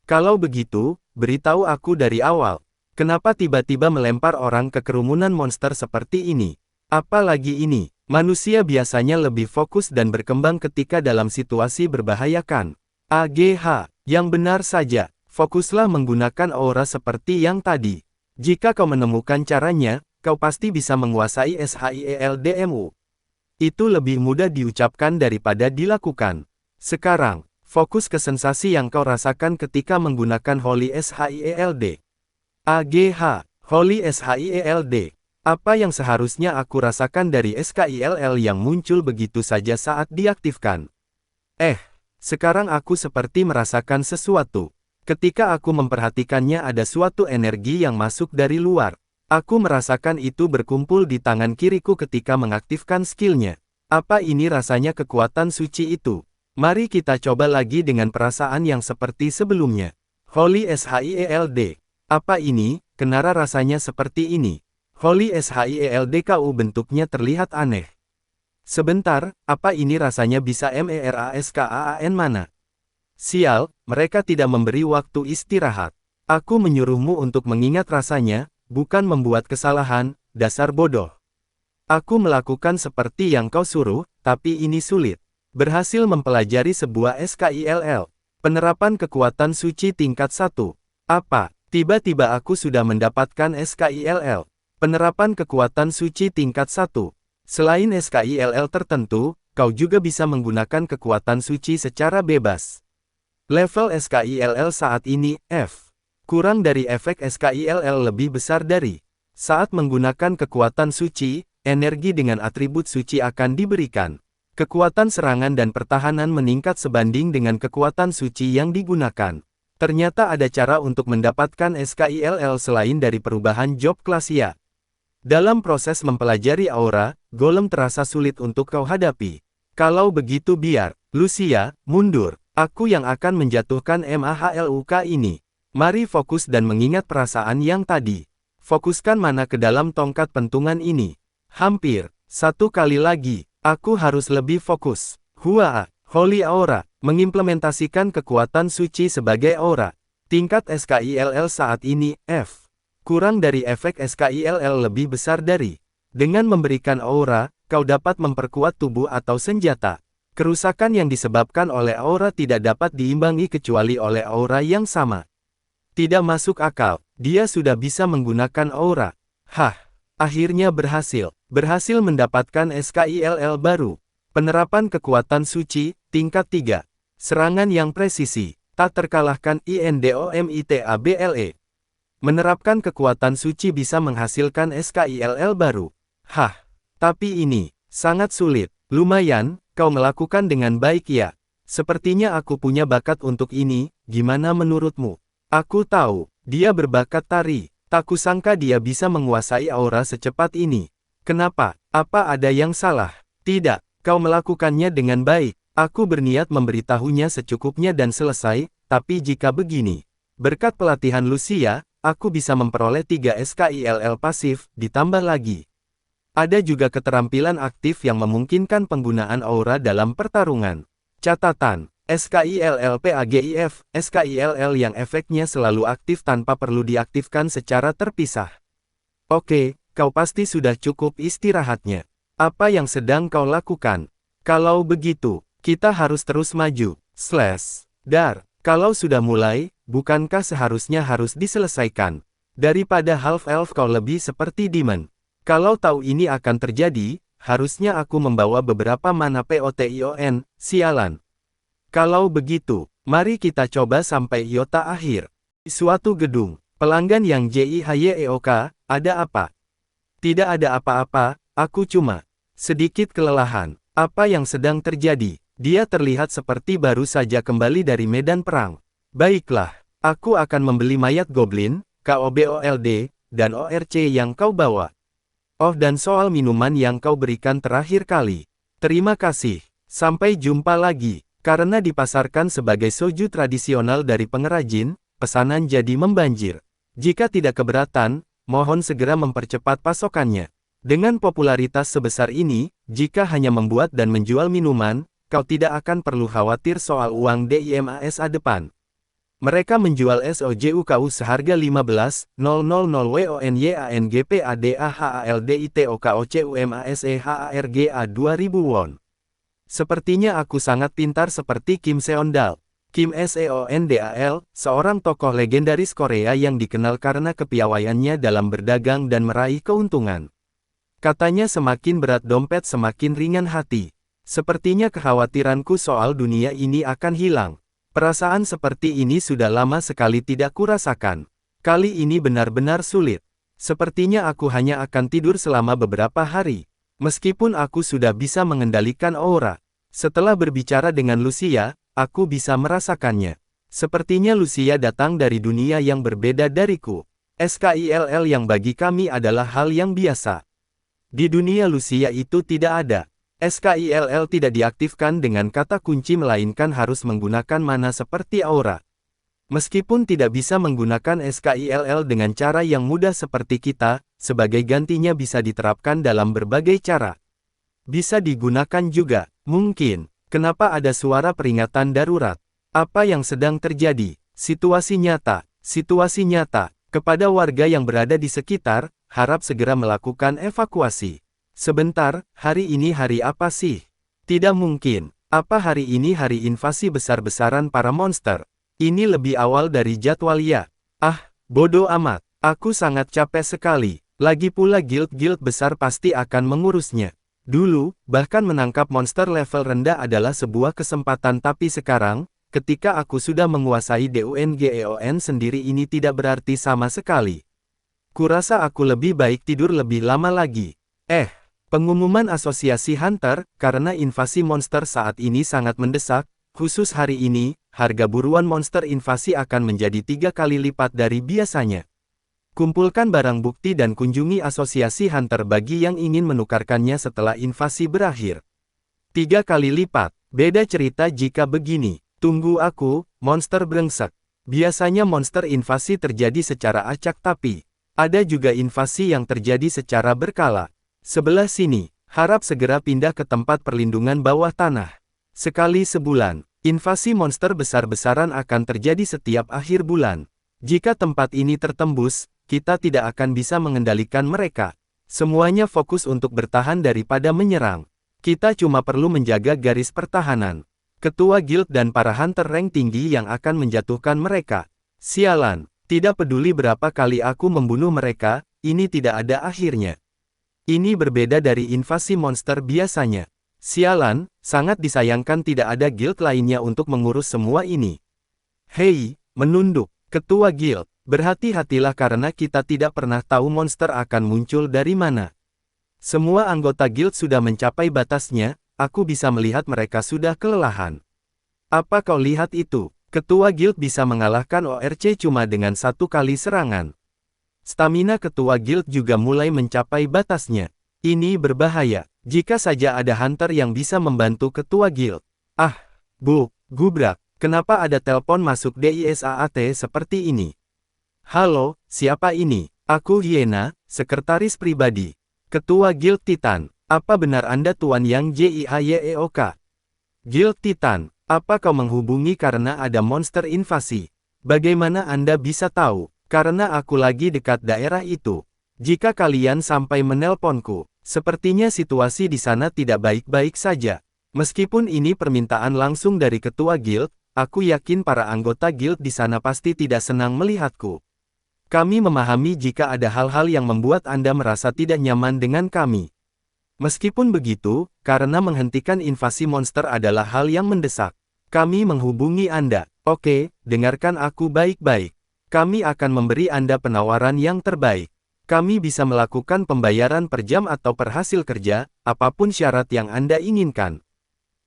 Kalau begitu, beritahu aku dari awal. Kenapa tiba-tiba melempar orang ke kerumunan monster seperti ini? Apalagi ini, manusia biasanya lebih fokus dan berkembang ketika dalam situasi berbahayakan. AGH, yang benar saja, Fokuslah menggunakan aura seperti yang tadi. Jika kau menemukan caranya, kau pasti bisa menguasai SHIELDMU. Itu lebih mudah diucapkan daripada dilakukan. Sekarang, fokus ke sensasi yang kau rasakan ketika menggunakan Holy SHIELD. AGH, Holy SHIELD. Apa yang seharusnya aku rasakan dari SKILL yang muncul begitu saja saat diaktifkan? Sekarang aku seperti merasakan sesuatu. Ketika aku memperhatikannya ada suatu energi yang masuk dari luar. Aku merasakan itu berkumpul di tangan kiriku ketika mengaktifkan skillnya. Apa ini rasanya kekuatan suci itu? Mari kita coba lagi dengan perasaan yang seperti sebelumnya. Holy SHIELD. Apa ini? Kenapa rasanya seperti ini? Holy SHIELDKU bentuknya terlihat aneh. Sebentar, apa ini rasanya bisa MERASKAAN mana? Sial, mereka tidak memberi waktu istirahat. Aku menyuruhmu untuk mengingat rasanya, bukan membuat kesalahan, dasar bodoh. Aku melakukan seperti yang kau suruh, tapi ini sulit. Berhasil mempelajari sebuah SKILL. Penerapan kekuatan suci tingkat 1. Apa? Tiba-tiba aku sudah mendapatkan SKILL. Penerapan kekuatan suci tingkat 1. Selain SKILL tertentu, kau juga bisa menggunakan kekuatan suci secara bebas. Level SKILL saat ini, F. Kurang dari efek SKILL lebih besar dari. Saat menggunakan kekuatan suci, energi dengan atribut suci akan diberikan. Kekuatan serangan dan pertahanan meningkat sebanding dengan kekuatan suci yang digunakan. Ternyata ada cara untuk mendapatkan SKILL selain dari perubahan job klasia. Dalam proses mempelajari aura, golem terasa sulit untuk kau hadapi. Kalau begitu biar, Lucia, mundur. Aku yang akan menjatuhkan MAHLUK ini. Mari fokus dan mengingat perasaan yang tadi. Fokuskan mana ke dalam tongkat pentungan ini. Hampir, satu kali lagi, aku harus lebih fokus. Hua, Holy Aura, mengimplementasikan kekuatan suci sebagai aura. Tingkat SKILL saat ini, F. Kurang dari efek SKILL lebih besar dari. Dengan memberikan aura, kau dapat memperkuat tubuh atau senjata. Kerusakan yang disebabkan oleh aura tidak dapat diimbangi kecuali oleh aura yang sama. Tidak masuk akal, dia sudah bisa menggunakan aura. Akhirnya berhasil. Berhasil mendapatkan SKILL baru. Penerapan kekuatan suci, tingkat 3. Serangan yang presisi, tak terkalahkan INDOMITABLE. Menerapkan kekuatan suci bisa menghasilkan SKILL baru. Tapi ini, sangat sulit. Lumayan, kau melakukan dengan baik ya. Sepertinya aku punya bakat untuk ini, gimana menurutmu? Aku tahu, dia berbakat tari. Tak kusangka dia bisa menguasai aura secepat ini. Kenapa? Apa ada yang salah? Tidak, kau melakukannya dengan baik. Aku berniat memberitahunya secukupnya dan selesai, tapi jika begini. Berkat pelatihan Lucia, aku bisa memperoleh 3 SKILL pasif, ditambah lagi. Ada juga keterampilan aktif yang memungkinkan penggunaan aura dalam pertarungan. Catatan, SKILL PAGIF, SKILL yang efeknya selalu aktif tanpa perlu diaktifkan secara terpisah. Oke, kau pasti sudah cukup istirahatnya. Apa yang sedang kau lakukan? Kalau begitu, kita harus terus maju. Kalau sudah mulai, bukankah seharusnya harus diselesaikan? Daripada half-elf kau lebih seperti demon. Kalau tahu ini akan terjadi, harusnya aku membawa beberapa mana POTION, sialan. Kalau begitu, mari kita coba sampai iota akhir. Di suatu gedung, pelanggan yang JIHYEOK, ada apa? Tidak ada apa-apa, aku cuma sedikit kelelahan. Apa yang sedang terjadi? Dia terlihat seperti baru saja kembali dari medan perang. Baiklah, aku akan membeli mayat goblin, KOBOLD, dan ORC yang kau bawa. Dan soal minuman yang kau berikan terakhir kali. Terima kasih. Sampai jumpa lagi. Karena dipasarkan sebagai soju tradisional dari pengrajin, pesanan jadi membanjir. Jika tidak keberatan, mohon segera mempercepat pasokannya. Dengan popularitas sebesar ini, jika hanya membuat dan menjual minuman, kau tidak akan perlu khawatir soal uang DIMASA depan. Mereka menjual SOJUKU seharga 15.000 WONYANGPADAHALDITOKOCUMASEHARGA 2000 won. Sepertinya aku sangat pintar seperti Kim Seondal. Kim Seondal, seorang tokoh legendaris Korea yang dikenal karena kepiawaiannya dalam berdagang dan meraih keuntungan. Katanya semakin berat dompet semakin ringan hati. Sepertinya kekhawatiranku soal dunia ini akan hilang. Perasaan seperti ini sudah lama sekali tidak kurasakan. Kali ini benar-benar sulit. Sepertinya aku hanya akan tidur selama beberapa hari. Meskipun aku sudah bisa mengendalikan aura. Setelah berbicara dengan Lucia, aku bisa merasakannya. Sepertinya Lucia datang dari dunia yang berbeda dariku. SKILL yang bagi kami adalah hal yang biasa. Di dunia Lucia itu tidak ada. SKILL tidak diaktifkan dengan kata kunci melainkan harus menggunakan mana seperti aura. Meskipun tidak bisa menggunakan SKILL dengan cara yang mudah seperti kita, sebagai gantinya bisa diterapkan dalam berbagai cara. Bisa digunakan juga, mungkin. Kenapa ada suara peringatan darurat? Apa yang sedang terjadi? Situasi nyata. Kepada warga yang berada di sekitar, harap segera melakukan evakuasi. Sebentar, hari ini hari apa sih? Tidak mungkin. Apa hari ini hari invasi besar-besaran para monster? Ini lebih awal dari jadwal ya. Ah, bodoh amat. Aku sangat capek sekali. Lagi pula guild-guild besar pasti akan mengurusnya. Dulu, bahkan menangkap monster level rendah adalah sebuah kesempatan tapi sekarang, ketika aku sudah menguasai DUNGEON sendiri ini tidak berarti sama sekali. Kurasa aku lebih baik tidur lebih lama lagi. Pengumuman asosiasi Hunter, karena invasi monster saat ini sangat mendesak, khusus hari ini, harga buruan monster invasi akan menjadi 3 kali lipat dari biasanya. Kumpulkan barang bukti dan kunjungi asosiasi Hunter bagi yang ingin menukarkannya setelah invasi berakhir. 3 kali lipat. Beda cerita jika begini. Tunggu aku, monster brengsek. Biasanya monster invasi terjadi secara acak tapi ada juga invasi yang terjadi secara berkala. Sebelah sini, harap segera pindah ke tempat perlindungan bawah tanah. Sekali sebulan, invasi monster besar-besaran akan terjadi setiap akhir bulan. Jika tempat ini tertembus, kita tidak akan bisa mengendalikan mereka. Semuanya fokus untuk bertahan daripada menyerang. Kita cuma perlu menjaga garis pertahanan. Ketua guild dan para hunter rank tinggi yang akan menjatuhkan mereka. Sialan, tidak peduli berapa kali aku membunuh mereka, ini tidak ada akhirnya. Ini berbeda dari invasi monster biasanya. Sialan, sangat disayangkan tidak ada guild lainnya untuk mengurus semua ini. Hei, menunduk, ketua guild. Berhati-hatilah karena kita tidak pernah tahu monster akan muncul dari mana. Semua anggota guild sudah mencapai batasnya, aku bisa melihat mereka sudah kelelahan. Apa kau lihat itu? Ketua guild bisa mengalahkan ORC cuma dengan 1 kali serangan. Stamina ketua guild juga mulai mencapai batasnya. Ini berbahaya, jika saja ada hunter yang bisa membantu ketua guild. Gubrak, kenapa ada telepon masuk DISAAT seperti ini? Halo, siapa ini? Aku Hyena, sekretaris pribadi. Ketua Guild Titan. Apa benar Anda Tuan Yang JIHYEOK? Guild Titan, apa kau menghubungi karena ada monster invasi? Bagaimana Anda bisa tahu? Karena aku lagi dekat daerah itu. Jika kalian sampai menelponku, sepertinya situasi di sana tidak baik-baik saja. Meskipun ini permintaan langsung dari ketua guild, aku yakin para anggota guild di sana pasti tidak senang melihatku. Kami memahami jika ada hal-hal yang membuat Anda merasa tidak nyaman dengan kami. Meskipun begitu, karena menghentikan invasi monster adalah hal yang mendesak, kami menghubungi Anda. Oke, dengarkan aku baik-baik. Kami akan memberi Anda penawaran yang terbaik. Kami bisa melakukan pembayaran per jam atau per hasil kerja, apapun syarat yang Anda inginkan.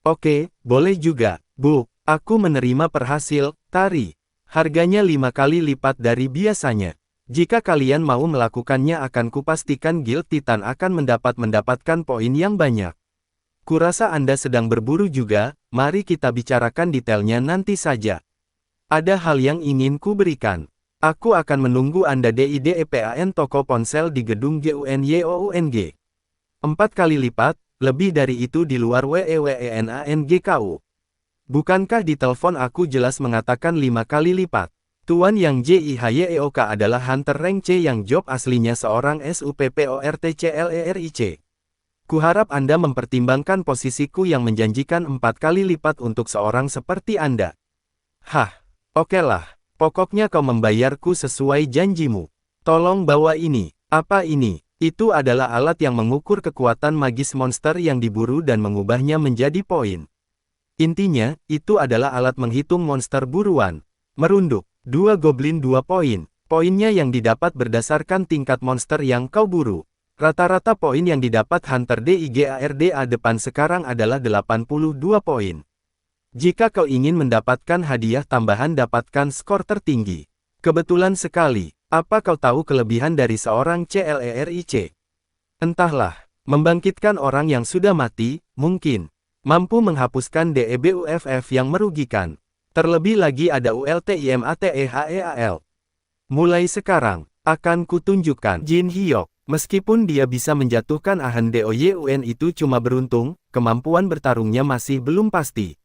Oke, boleh juga. Bu, aku menerima per hasil, tari. Harganya 5 kali lipat dari biasanya. Jika kalian mau melakukannya akan kupastikan Guild Titan akan mendapatkan poin yang banyak. Kurasa Anda sedang berburu juga, mari kita bicarakan detailnya nanti saja. Ada hal yang ingin ku berikan. Aku akan menunggu Anda di DIDEPAN toko ponsel di gedung GUNYOUNG. 4 kali lipat, lebih dari itu di luar WEWENANGKU. Bukankah di telepon aku jelas mengatakan 5 kali lipat? Tuan Yang JIHYEOK adalah hunter rank C yang job aslinya seorang SUPPORTCLERIC. Kuharap Anda mempertimbangkan posisiku yang menjanjikan 4 kali lipat untuk seorang seperti Anda. Hah, oke lah. Pokoknya kau membayarku sesuai janjimu. Tolong bawa ini. Apa ini? Itu adalah alat yang mengukur kekuatan magis monster yang diburu dan mengubahnya menjadi poin. Intinya, itu adalah alat menghitung monster buruan. Merunduk. 2 goblin 2 poin. Poinnya yang didapat berdasarkan tingkat monster yang kau buru. Rata-rata poin yang didapat Hunter DIGARDA depan sekarang adalah 82 poin. Jika kau ingin mendapatkan hadiah tambahan, dapatkan skor tertinggi. Kebetulan sekali, apa kau tahu kelebihan dari seorang CLERIC? Entahlah, membangkitkan orang yang sudah mati, mungkin. Mampu menghapuskan DEBUFF yang merugikan. Terlebih lagi ada ULTIMATEHEAL. Mulai sekarang, akan kutunjukkan Jin Hyuk. Meskipun dia bisa menjatuhkan Ahan Doyun itu cuma beruntung, kemampuan bertarungnya masih belum pasti.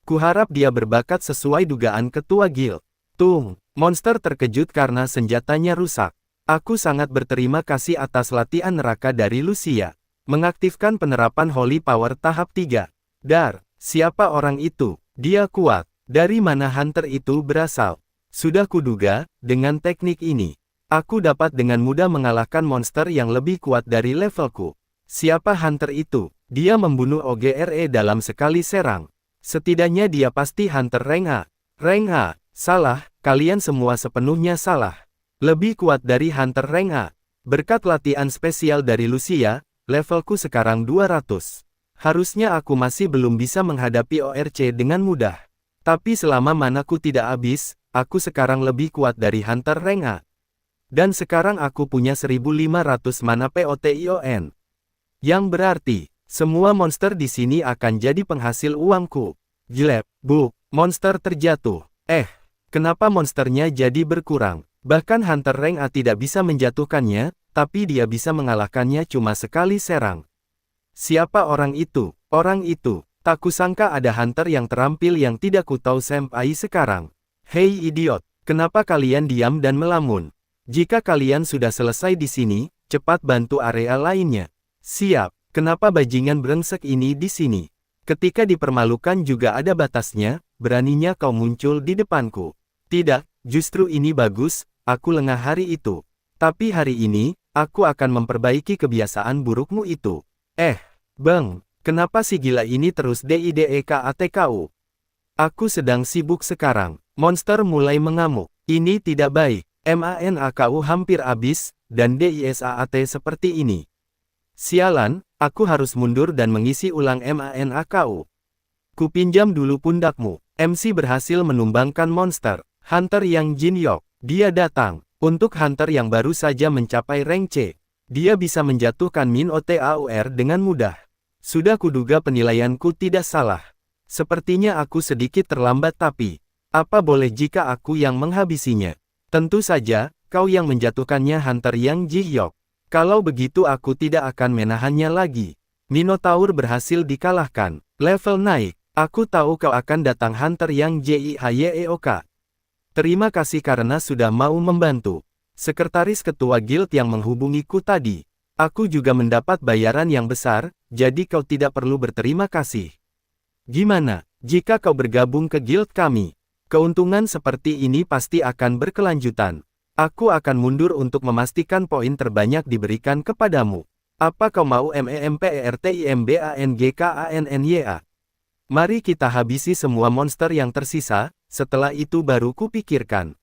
Kuharap dia berbakat sesuai dugaan ketua guild. Tung, monster terkejut karena senjatanya rusak. Aku sangat berterima kasih atas latihan neraka dari Lucia. Mengaktifkan penerapan Holy Power tahap 3. Dar, siapa orang itu? Dia kuat. Dari mana hunter itu berasal? Sudah kuduga, dengan teknik ini, aku dapat dengan mudah mengalahkan monster yang lebih kuat dari levelku. Siapa hunter itu? Dia membunuh OGRE dalam sekali serang. Setidaknya dia pasti hunter rank A. Rank A. Salah, kalian semua sepenuhnya salah. Lebih kuat dari hunter rank A. Berkat latihan spesial dari Lucia, levelku sekarang 200. Harusnya aku masih belum bisa menghadapi ORC dengan mudah. Tapi selama manaku tidak habis, aku sekarang lebih kuat dari hunter rank A. Dan sekarang aku punya 1500 mana POTION. Yang berarti, semua monster di sini akan jadi penghasil uangku. Jelek, monster terjatuh. Kenapa monsternya jadi berkurang? Bahkan hunter rank A tidak bisa menjatuhkannya, tapi dia bisa mengalahkannya cuma sekali serang. Siapa orang itu? Orang itu, tak kusangka ada hunter yang terampil yang tidak kutahu senpai sekarang. Hei idiot, kenapa kalian diam dan melamun? Jika kalian sudah selesai di sini, cepat bantu area lainnya. Siap, kenapa bajingan brengsek ini di sini? Ketika dipermalukan juga ada batasnya, beraninya kau muncul di depanku. Tidak, justru ini bagus, aku lengah hari itu. Tapi hari ini, aku akan memperbaiki kebiasaan burukmu itu. Bang, kenapa si gila ini terus DIDEKATKU? Aku sedang sibuk sekarang. Monster mulai mengamuk. Ini tidak baik. MANAKU hampir habis, dan DISAAT seperti ini. Sialan, aku harus mundur dan mengisi ulang MANAKU. Kupinjam dulu pundakmu. MC berhasil menumbangkan monster. Hunter yang Jin Hyuk. Dia datang. Untuk hunter yang baru saja mencapai rank C. Dia bisa menjatuhkan Min OTAUR dengan mudah. Sudah kuduga penilaianku tidak salah. Sepertinya aku sedikit terlambat tapi, apa boleh jika aku yang menghabisinya? Tentu saja, kau yang menjatuhkannya hunter yang Ji Hyuk. Kalau begitu aku tidak akan menahannya lagi. Minotaur berhasil dikalahkan. Level naik. Aku tahu kau akan datang hunter yang JIHYEOK. Terima kasih karena sudah mau membantu. Sekretaris ketua guild yang menghubungiku tadi. Aku juga mendapat bayaran yang besar, jadi kau tidak perlu berterima kasih. Gimana, jika kau bergabung ke guild kami? Keuntungan seperti ini pasti akan berkelanjutan. Aku akan mundur untuk memastikan poin terbanyak diberikan kepadamu. Apa kau mau MEMPERTIMBANGKANNYA? Mari kita habisi semua monster yang tersisa, setelah itu baru kupikirkan.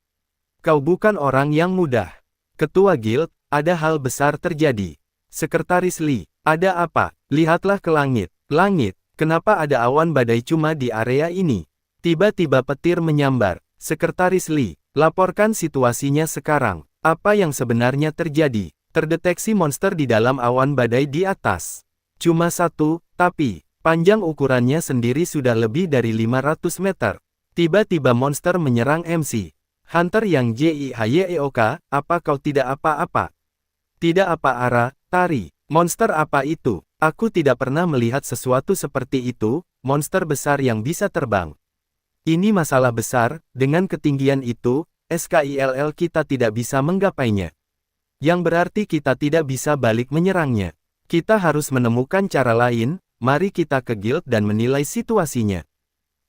Kau bukan orang yang mudah. Ketua guild, ada hal besar terjadi. Sekretaris Lee, ada apa? Lihatlah ke langit. Langit, kenapa ada awan badai cuma di area ini? Tiba-tiba petir menyambar. Sekretaris Lee, laporkan situasinya sekarang. Apa yang sebenarnya terjadi? Terdeteksi monster di dalam awan badai di atas. Cuma satu, tapi panjang ukurannya sendiri sudah lebih dari 500 meter. Tiba-tiba monster menyerang MC. Hunter yang JIHYEOK, apa kau tidak apa-apa? Tidak apa Tari. Monster apa itu? Aku tidak pernah melihat sesuatu seperti itu, monster besar yang bisa terbang. Ini masalah besar, dengan ketinggian itu, SKILL kita tidak bisa menggapainya. Yang berarti kita tidak bisa balik menyerangnya. Kita harus menemukan cara lain, mari kita ke guild dan menilai situasinya.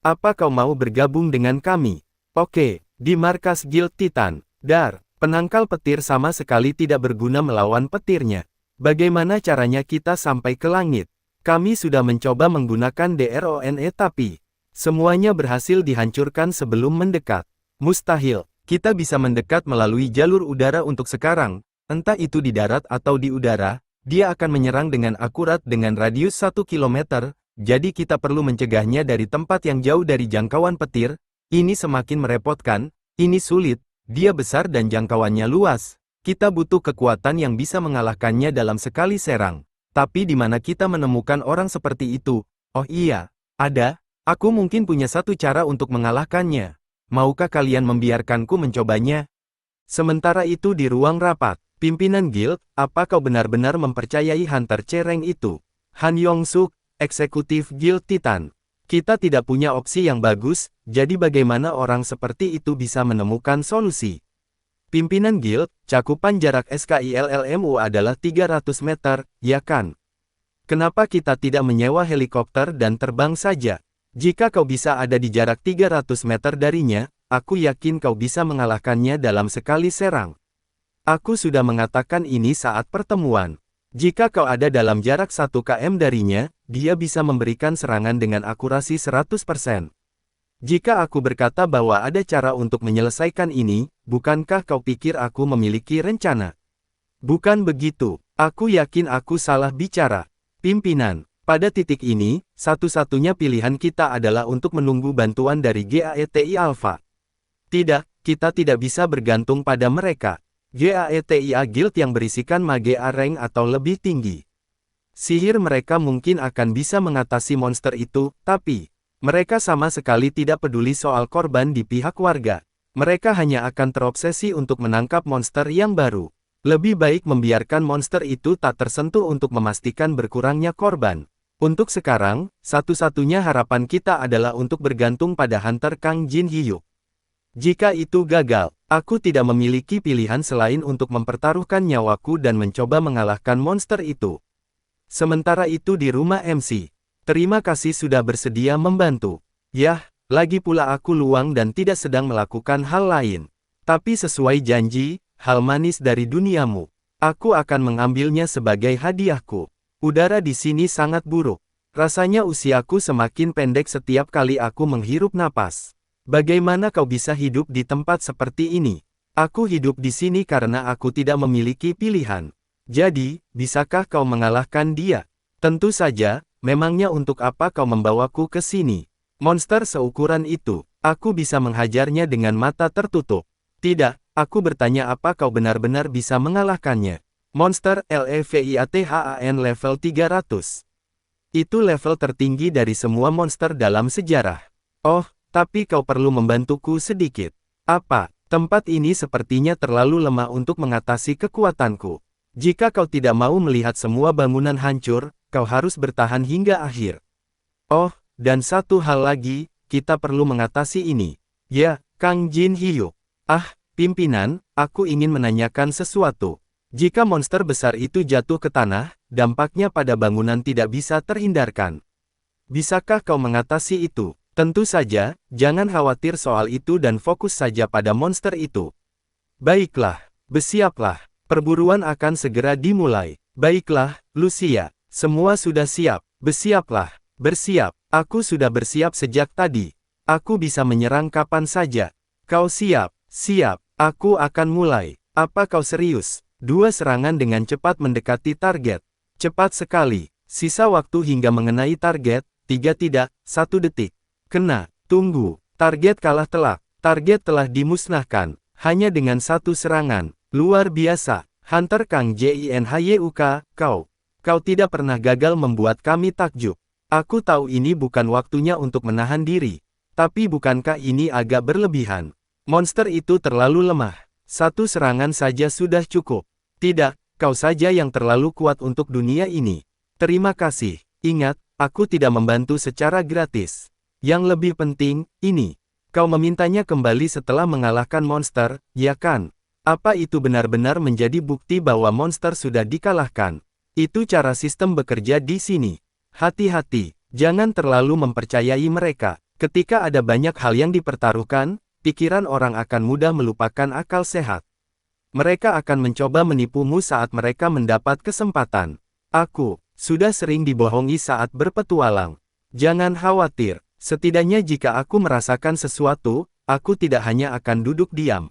Apa kau mau bergabung dengan kami? Oke, di markas Guild Titan. Dar, penangkal petir sama sekali tidak berguna melawan petirnya. Bagaimana caranya kita sampai ke langit? Kami sudah mencoba menggunakan drone tapi semuanya berhasil dihancurkan sebelum mendekat. Mustahil, kita bisa mendekat melalui jalur udara untuk sekarang, entah itu di darat atau di udara, dia akan menyerang dengan akurat dengan radius 1 km, jadi kita perlu mencegahnya dari tempat yang jauh dari jangkauan petir. Ini semakin merepotkan, ini sulit, dia besar dan jangkauannya luas. Kita butuh kekuatan yang bisa mengalahkannya dalam sekali serang. Tapi di mana kita menemukan orang seperti itu? Oh iya, ada. Aku mungkin punya satu cara untuk mengalahkannya. Maukah kalian membiarkanku mencobanya? Sementara itu di ruang rapat, pimpinan guild, apa kau benar-benar mempercayai Hunter Cereng itu? Han Yong-suk, eksekutif Guild Titan. Kita tidak punya opsi yang bagus, jadi bagaimana orang seperti itu bisa menemukan solusi? Pimpinan guild, cakupan jarak SKILLMU adalah 300 meter, ya kan? Kenapa kita tidak menyewa helikopter dan terbang saja? Jika kau bisa ada di jarak 300 meter darinya, aku yakin kau bisa mengalahkannya dalam sekali serang. Aku sudah mengatakan ini saat pertemuan. Jika kau ada dalam jarak 1 km darinya, dia bisa memberikan serangan dengan akurasi 100%. Jika aku berkata bahwa ada cara untuk menyelesaikan ini, bukankah kau pikir aku memiliki rencana? Bukan begitu, aku yakin aku salah bicara. Pimpinan, pada titik ini, satu-satunya pilihan kita adalah untuk menunggu bantuan dari GAETI Alpha. Tidak, kita tidak bisa bergantung pada mereka. GAETIA Guild yang berisikan mage A rank atau lebih tinggi. Sihir mereka mungkin akan bisa mengatasi monster itu, tapi mereka sama sekali tidak peduli soal korban di pihak warga. Mereka hanya akan terobsesi untuk menangkap monster yang baru. Lebih baik membiarkan monster itu tak tersentuh untuk memastikan berkurangnya korban. Untuk sekarang, satu-satunya harapan kita adalah untuk bergantung pada Hunter Kang Jin Hyuk. Jika itu gagal, aku tidak memiliki pilihan selain untuk mempertaruhkan nyawaku dan mencoba mengalahkan monster itu. Sementara itu di rumah MC. Terima kasih sudah bersedia membantu. Yah, lagi pula aku luang dan tidak sedang melakukan hal lain. Tapi sesuai janji, hal manis dari duniamu. Aku akan mengambilnya sebagai hadiahku. Udara di sini sangat buruk. Rasanya usiaku semakin pendek setiap kali aku menghirup napas. Bagaimana kau bisa hidup di tempat seperti ini? Aku hidup di sini karena aku tidak memiliki pilihan. Jadi, bisakah kau mengalahkan dia? Tentu saja. Memangnya untuk apa kau membawaku ke sini? Monster seukuran itu, aku bisa menghajarnya dengan mata tertutup. Tidak, aku bertanya apa kau benar-benar bisa mengalahkannya. Monster LEVIATHAN level 300. Itu level tertinggi dari semua monster dalam sejarah. Oh, tapi kau perlu membantuku sedikit. Apa? Tempat ini sepertinya terlalu lemah untuk mengatasi kekuatanku. Jika kau tidak mau melihat semua bangunan hancur, kau harus bertahan hingga akhir. Oh, dan satu hal lagi, kita perlu mengatasi ini. Ya, Kang Jin Hyuk. Ah, pimpinan, aku ingin menanyakan sesuatu. Jika monster besar itu jatuh ke tanah, dampaknya pada bangunan tidak bisa terhindarkan. Bisakah kau mengatasi itu? Tentu saja, jangan khawatir soal itu dan fokus saja pada monster itu. Baiklah, bersiaplah. Perburuan akan segera dimulai. Baiklah, Lucia. Semua sudah siap. Bersiaplah. Bersiap. Aku sudah bersiap sejak tadi. Aku bisa menyerang kapan saja. Kau siap? Siap. Aku akan mulai. Apa kau serius? 2 serangan dengan cepat mendekati target. Cepat sekali. Sisa waktu hingga mengenai target. 3 tidak, 1 detik. Kena. Tunggu. Target kalah telak. Target telah dimusnahkan. Hanya dengan 1 serangan. Luar biasa, Hunter Kang Jin Hyuk, kau tidak pernah gagal membuat kami takjub. Aku tahu ini bukan waktunya untuk menahan diri. Tapi bukankah ini agak berlebihan? Monster itu terlalu lemah. 1 serangan saja sudah cukup. Tidak, kau saja yang terlalu kuat untuk dunia ini. Terima kasih. Ingat, aku tidak membantu secara gratis. Yang lebih penting, ini. Kau memintanya kembali setelah mengalahkan monster, ya kan? Apa itu benar-benar menjadi bukti bahwa monster sudah dikalahkan? Itu cara sistem bekerja di sini. Hati-hati, jangan terlalu mempercayai mereka. Ketika ada banyak hal yang dipertaruhkan, pikiran orang akan mudah melupakan akal sehat. Mereka akan mencoba menipumu saat mereka mendapat kesempatan. Aku sudah sering dibohongi saat berpetualang. Jangan khawatir, setidaknya jika aku merasakan sesuatu, aku tidak hanya akan duduk diam.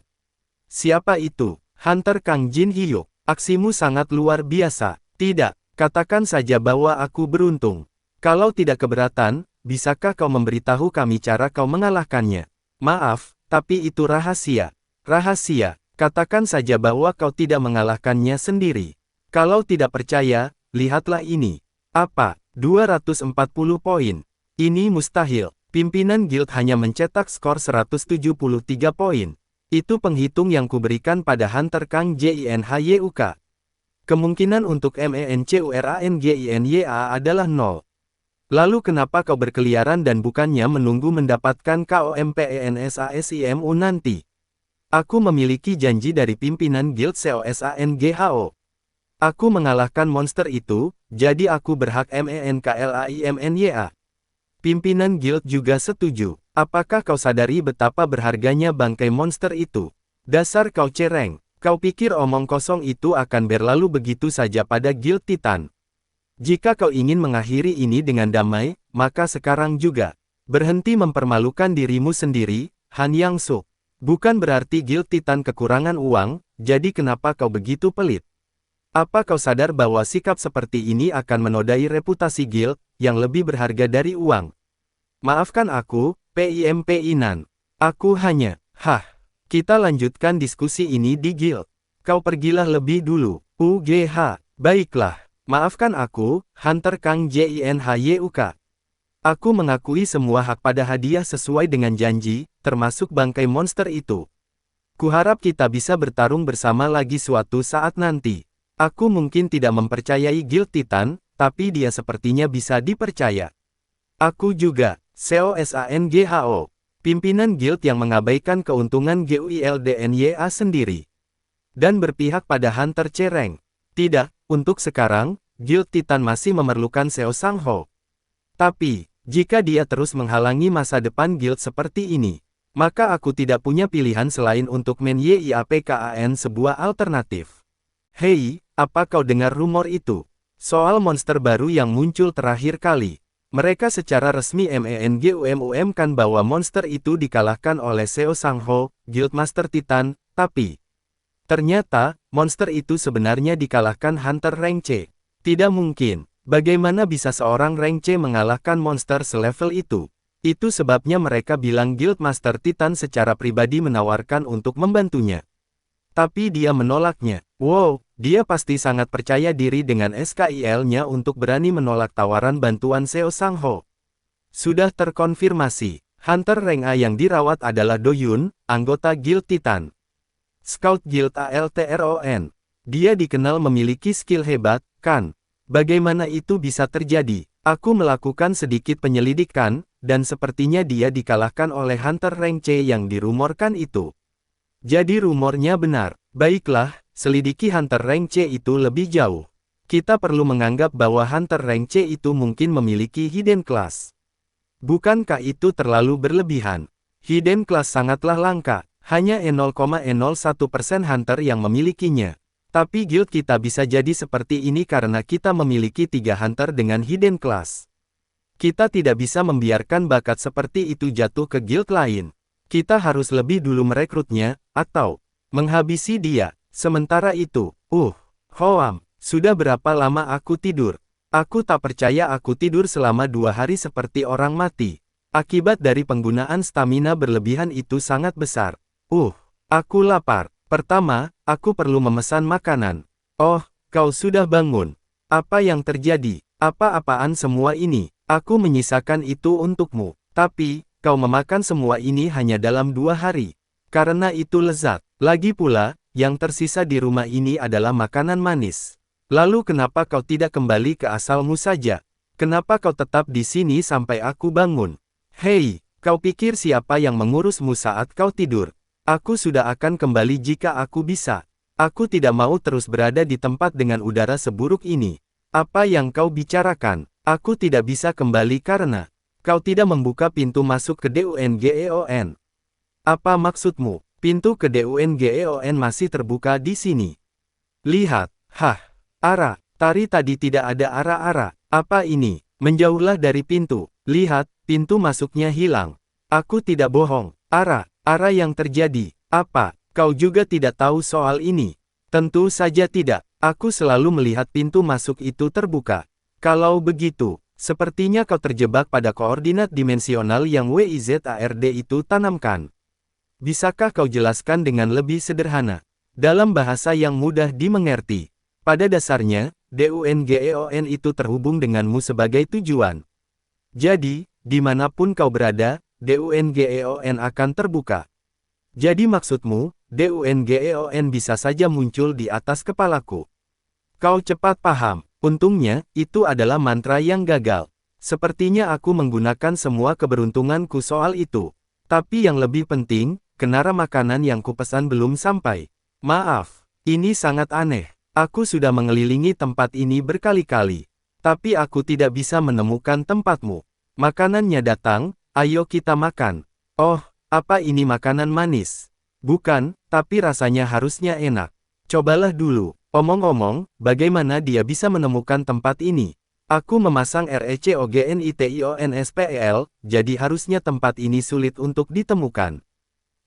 Siapa itu? Hunter Kang Jin Hyuk. Aksimu sangat luar biasa. Tidak, katakan saja bahwa aku beruntung. Kalau tidak keberatan, bisakah kau memberitahu kami cara kau mengalahkannya? Maaf, tapi itu rahasia. Rahasia, katakan saja bahwa kau tidak mengalahkannya sendiri. Kalau tidak percaya, lihatlah ini. Apa? 240 poin. Ini mustahil. Pimpinan guild hanya mencetak skor 173 poin. Itu penghitung yang kuberikan pada Hunter Kang Jinhyuk. Kemungkinan untuk MENCURANGINYA adalah 0. Lalu kenapa kau berkeliaran dan bukannya menunggu mendapatkan KOMPENSASIMU nanti? Aku memiliki janji dari pimpinan guild COSANGHO. Aku mengalahkan monster itu, jadi aku berhak MENKLAIMNYA. Pimpinan guild juga setuju. Apakah kau sadari betapa berharganya bangkai monster itu? Dasar kau cereng. Kau pikir omong kosong itu akan berlalu begitu saja pada guild Titan? Jika kau ingin mengakhiri ini dengan damai, maka sekarang juga. Berhenti mempermalukan dirimu sendiri, Han Yang-suk. Bukan berarti guild Titan kekurangan uang, jadi kenapa kau begitu pelit? Apa kau sadar bahwa sikap seperti ini akan menodai reputasi guild, yang lebih berharga dari uang? Maafkan aku, PIMPINAN. Aku hanya, kita lanjutkan diskusi ini di guild. Kau pergilah lebih dulu, UGH. Baiklah, maafkan aku, Hunter Kang Jinhyuk. Aku mengakui semua hak pada hadiah sesuai dengan janji, termasuk bangkai monster itu. Kuharap kita bisa bertarung bersama lagi suatu saat nanti. Aku mungkin tidak mempercayai guild Titan, tapi dia sepertinya bisa dipercaya. Aku juga, COSANGHO, pimpinan guild yang mengabaikan keuntungan GUILDNYA sendiri. Dan berpihak pada Hunter Cereng. Tidak, untuk sekarang, guild Titan masih memerlukan Seo Sangho. Tapi, jika dia terus menghalangi masa depan guild seperti ini, maka aku tidak punya pilihan selain untuk menyiapkan sebuah alternatif. Hei, apa kau dengar rumor itu? Soal monster baru yang muncul terakhir kali. Mereka secara resmi MENGUMUM-kan bahwa monster itu dikalahkan oleh Seo Sangho, Guildmaster Titan, tapi ternyata, monster itu sebenarnya dikalahkan Hunter Rank C. Tidak mungkin. Bagaimana bisa seorang Rank C mengalahkan monster selevel itu? Itu sebabnya mereka bilang Guildmaster Titan secara pribadi menawarkan untuk membantunya. Tapi dia menolaknya. Wow, dia pasti sangat percaya diri dengan SKIL-nya untuk berani menolak tawaran bantuan Seo Sangho. Sudah terkonfirmasi, Hunter Rank A yang dirawat adalah Do Yun, anggota Guild Titan. Scout Guild ALTRON. Dia dikenal memiliki skill hebat, kan? Bagaimana itu bisa terjadi? Aku melakukan sedikit penyelidikan, dan sepertinya dia dikalahkan oleh Hunter Rank C yang dirumorkan itu. Jadi rumornya benar. Baiklah, selidiki Hunter Rank C itu lebih jauh. Kita perlu menganggap bahwa Hunter Rank C itu mungkin memiliki hidden class. Bukankah itu terlalu berlebihan? Hidden class sangatlah langka, hanya 0,01% Hunter yang memilikinya. Tapi guild kita bisa jadi seperti ini karena kita memiliki 3 Hunter dengan hidden class. Kita tidak bisa membiarkan bakat seperti itu jatuh ke guild lain. Kita harus lebih dulu merekrutnya, atau menghabisi dia. Sementara itu, Hoam, sudah berapa lama aku tidur? Aku tak percaya aku tidur selama 2 hari seperti orang mati. Akibat dari penggunaan stamina berlebihan itu sangat besar. Aku lapar. Pertama, aku perlu memesan makanan. Oh, kau sudah bangun. Apa yang terjadi? Apa-apaan semua ini? Aku menyisakan itu untukmu. Tapi, kau memakan semua ini hanya dalam 2 hari. Karena itu lezat. Lagi pula, yang tersisa di rumah ini adalah makanan manis. Lalu kenapa kau tidak kembali ke asalmu saja? Kenapa kau tetap di sini sampai aku bangun? Hei, kau pikir siapa yang mengurusmu saat kau tidur? Aku sudah akan kembali jika aku bisa. Aku tidak mau terus berada di tempat dengan udara seburuk ini. Apa yang kau bicarakan? Aku tidak bisa kembali karena Kau tidak membuka pintu masuk ke Dungeon. Apa maksudmu? Pintu ke Dungeon masih terbuka di sini. Lihat, Ara, tari tadi tidak ada ara-ara. Apa ini? Menjauhlah dari pintu. Lihat, pintu masuknya hilang. Aku tidak bohong. Ara yang terjadi. Apa? Kau juga tidak tahu soal ini? Tentu saja tidak. Aku selalu melihat pintu masuk itu terbuka. Kalau begitu, sepertinya kau terjebak pada koordinat dimensional yang WIZARD itu tanamkan. Bisakah kau jelaskan dengan lebih sederhana? Dalam bahasa yang mudah dimengerti. Pada dasarnya, Dungeon itu terhubung denganmu sebagai tujuan. Jadi, dimanapun kau berada, Dungeon akan terbuka. Jadi maksudmu, Dungeon bisa saja muncul di atas kepalaku. Kau cepat paham. Untungnya, itu adalah mantra yang gagal. Sepertinya aku menggunakan semua keberuntunganku soal itu. Tapi yang lebih penting, kenara makanan yang kupesan belum sampai. Maaf, ini sangat aneh. Aku sudah mengelilingi tempat ini berkali-kali. Tapi aku tidak bisa menemukan tempatmu. Makanannya datang, ayo kita makan. Oh, apa ini makanan manis? Bukan, tapi rasanya harusnya enak. Cobalah dulu. Omong-omong, bagaimana dia bisa menemukan tempat ini? Aku memasang RECOGNITIONSPEL, jadi harusnya tempat ini sulit untuk ditemukan.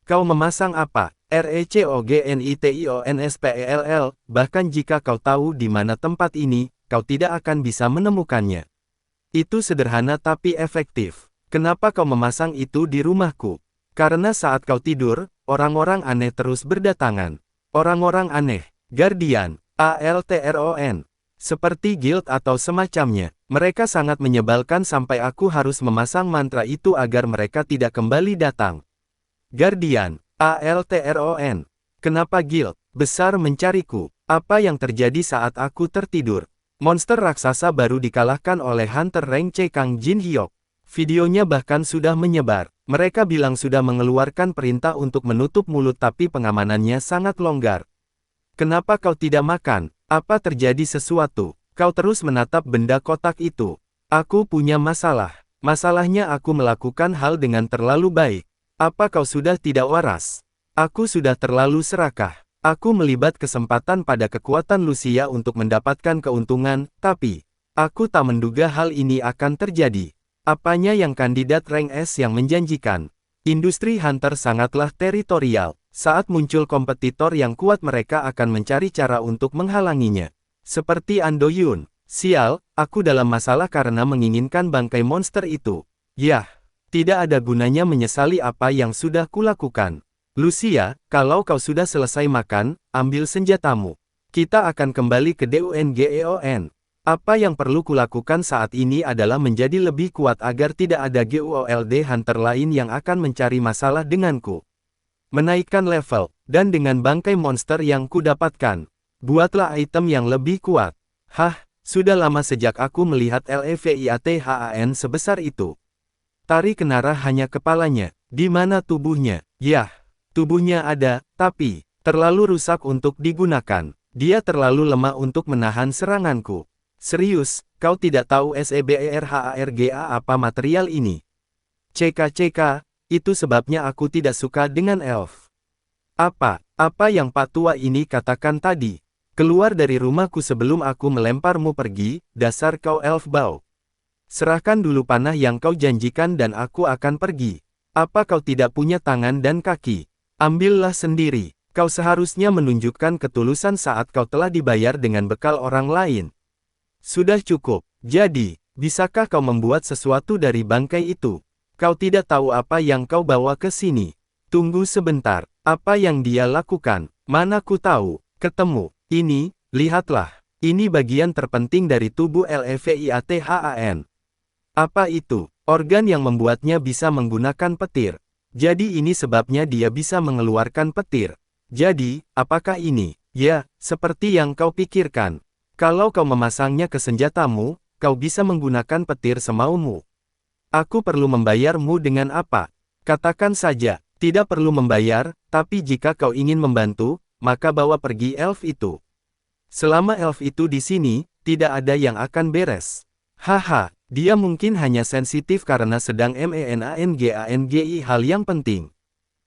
Kau memasang apa? RECOGNITIONSPELL, bahkan jika kau tahu di mana tempat ini, kau tidak akan bisa menemukannya. Itu sederhana tapi efektif. Kenapa kau memasang itu di rumahku? Karena saat kau tidur, orang-orang aneh terus berdatangan. Orang-orang aneh, Guardian, ALTRON. Seperti guild atau semacamnya, mereka sangat menyebalkan sampai aku harus memasang mantra itu agar mereka tidak kembali datang. Guardian, ALTRON. Kenapa guild besar mencariku? Apa yang terjadi saat aku tertidur? Monster raksasa baru dikalahkan oleh Hunter Rank C Kang Jin Hyuk. Videonya bahkan sudah menyebar. Mereka bilang sudah mengeluarkan perintah untuk menutup mulut tapi pengamanannya sangat longgar. Kenapa kau tidak makan? Apa terjadi sesuatu? Kau terus menatap benda kotak itu. Aku punya masalah. Masalahnya aku melakukan hal dengan terlalu baik. Apa kau sudah tidak waras? Aku sudah terlalu serakah. Aku melibat kesempatan pada kekuatan Lucia untuk mendapatkan keuntungan, tapi aku tak menduga hal ini akan terjadi. Apanya yang kandidat rank S yang menjanjikan? Industri Hunter sangatlah teritorial. Saat muncul kompetitor yang kuat mereka akan mencari cara untuk menghalanginya. Seperti Ando Yun. Sial, aku dalam masalah karena menginginkan bangkai monster itu. Yah, tidak ada gunanya menyesali apa yang sudah kulakukan. Lucia, kalau kau sudah selesai makan, ambil senjatamu. Kita akan kembali ke Dungeon. Apa yang perlu kulakukan saat ini adalah menjadi lebih kuat agar tidak ada GULD Hunter lain yang akan mencari masalah denganku. Menaikkan level, dan dengan bangkai monster yang kudapatkan, buatlah item yang lebih kuat. Sudah lama sejak aku melihat LEVIATHAN sebesar itu. Tari Kenara hanya kepalanya, di mana tubuhnya? Yah, tubuhnya ada, tapi terlalu rusak untuk digunakan. Dia terlalu lemah untuk menahan seranganku. Serius, kau tidak tahu SEBERHARGA apa material ini? CK, itu sebabnya aku tidak suka dengan elf. Apa yang Pak Tua ini katakan tadi? Keluar dari rumahku sebelum aku melemparmu pergi, dasar kau elf bau. Serahkan dulu panah yang kau janjikan dan aku akan pergi. Apa kau tidak punya tangan dan kaki? Ambillah sendiri. Kau seharusnya menunjukkan ketulusan saat kau telah dibayar dengan bekal orang lain. Sudah cukup. Jadi, bisakah kau membuat sesuatu dari bangkai itu? Kau tidak tahu apa yang kau bawa ke sini. Tunggu sebentar. Apa yang dia lakukan? Mana ku tahu. Ketemu. Ini, lihatlah. Ini bagian terpenting dari tubuh LEVIATHAN. Apa itu? Organ yang membuatnya bisa menggunakan petir. Jadi ini sebabnya dia bisa mengeluarkan petir. Jadi, apakah ini? Ya, seperti yang kau pikirkan. Kalau kau memasangnya ke senjatamu, kau bisa menggunakan petir semaumu. Aku perlu membayarmu dengan apa? Katakan saja, tidak perlu membayar, tapi jika kau ingin membantu, maka bawa pergi elf itu. Selama elf itu di sini, tidak ada yang akan beres. Dia mungkin hanya sensitif karena sedang menanggi hal yang penting.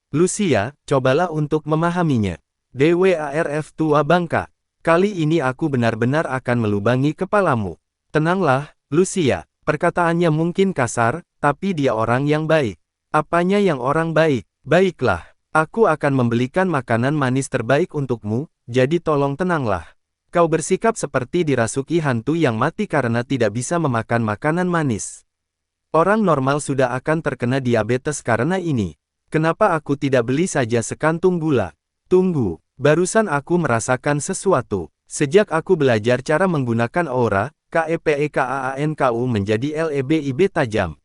Lucia, cobalah untuk memahaminya. DWARF tua bangka. Kali ini aku benar-benar akan melubangi kepalamu. Tenanglah, Lucia. Perkataannya mungkin kasar, tapi dia orang yang baik. Apanya yang orang baik? Baiklah. Aku akan membelikan makanan manis terbaik untukmu, jadi tolong tenanglah. Kau bersikap seperti dirasuki hantu yang mati karena tidak bisa memakan makanan manis. Orang normal sudah akan terkena diabetes karena ini. Kenapa aku tidak beli saja sekantung gula? Tunggu, barusan aku merasakan sesuatu. Sejak aku belajar cara menggunakan aura, KEPEKAANKU menjadi LEBIB tajam.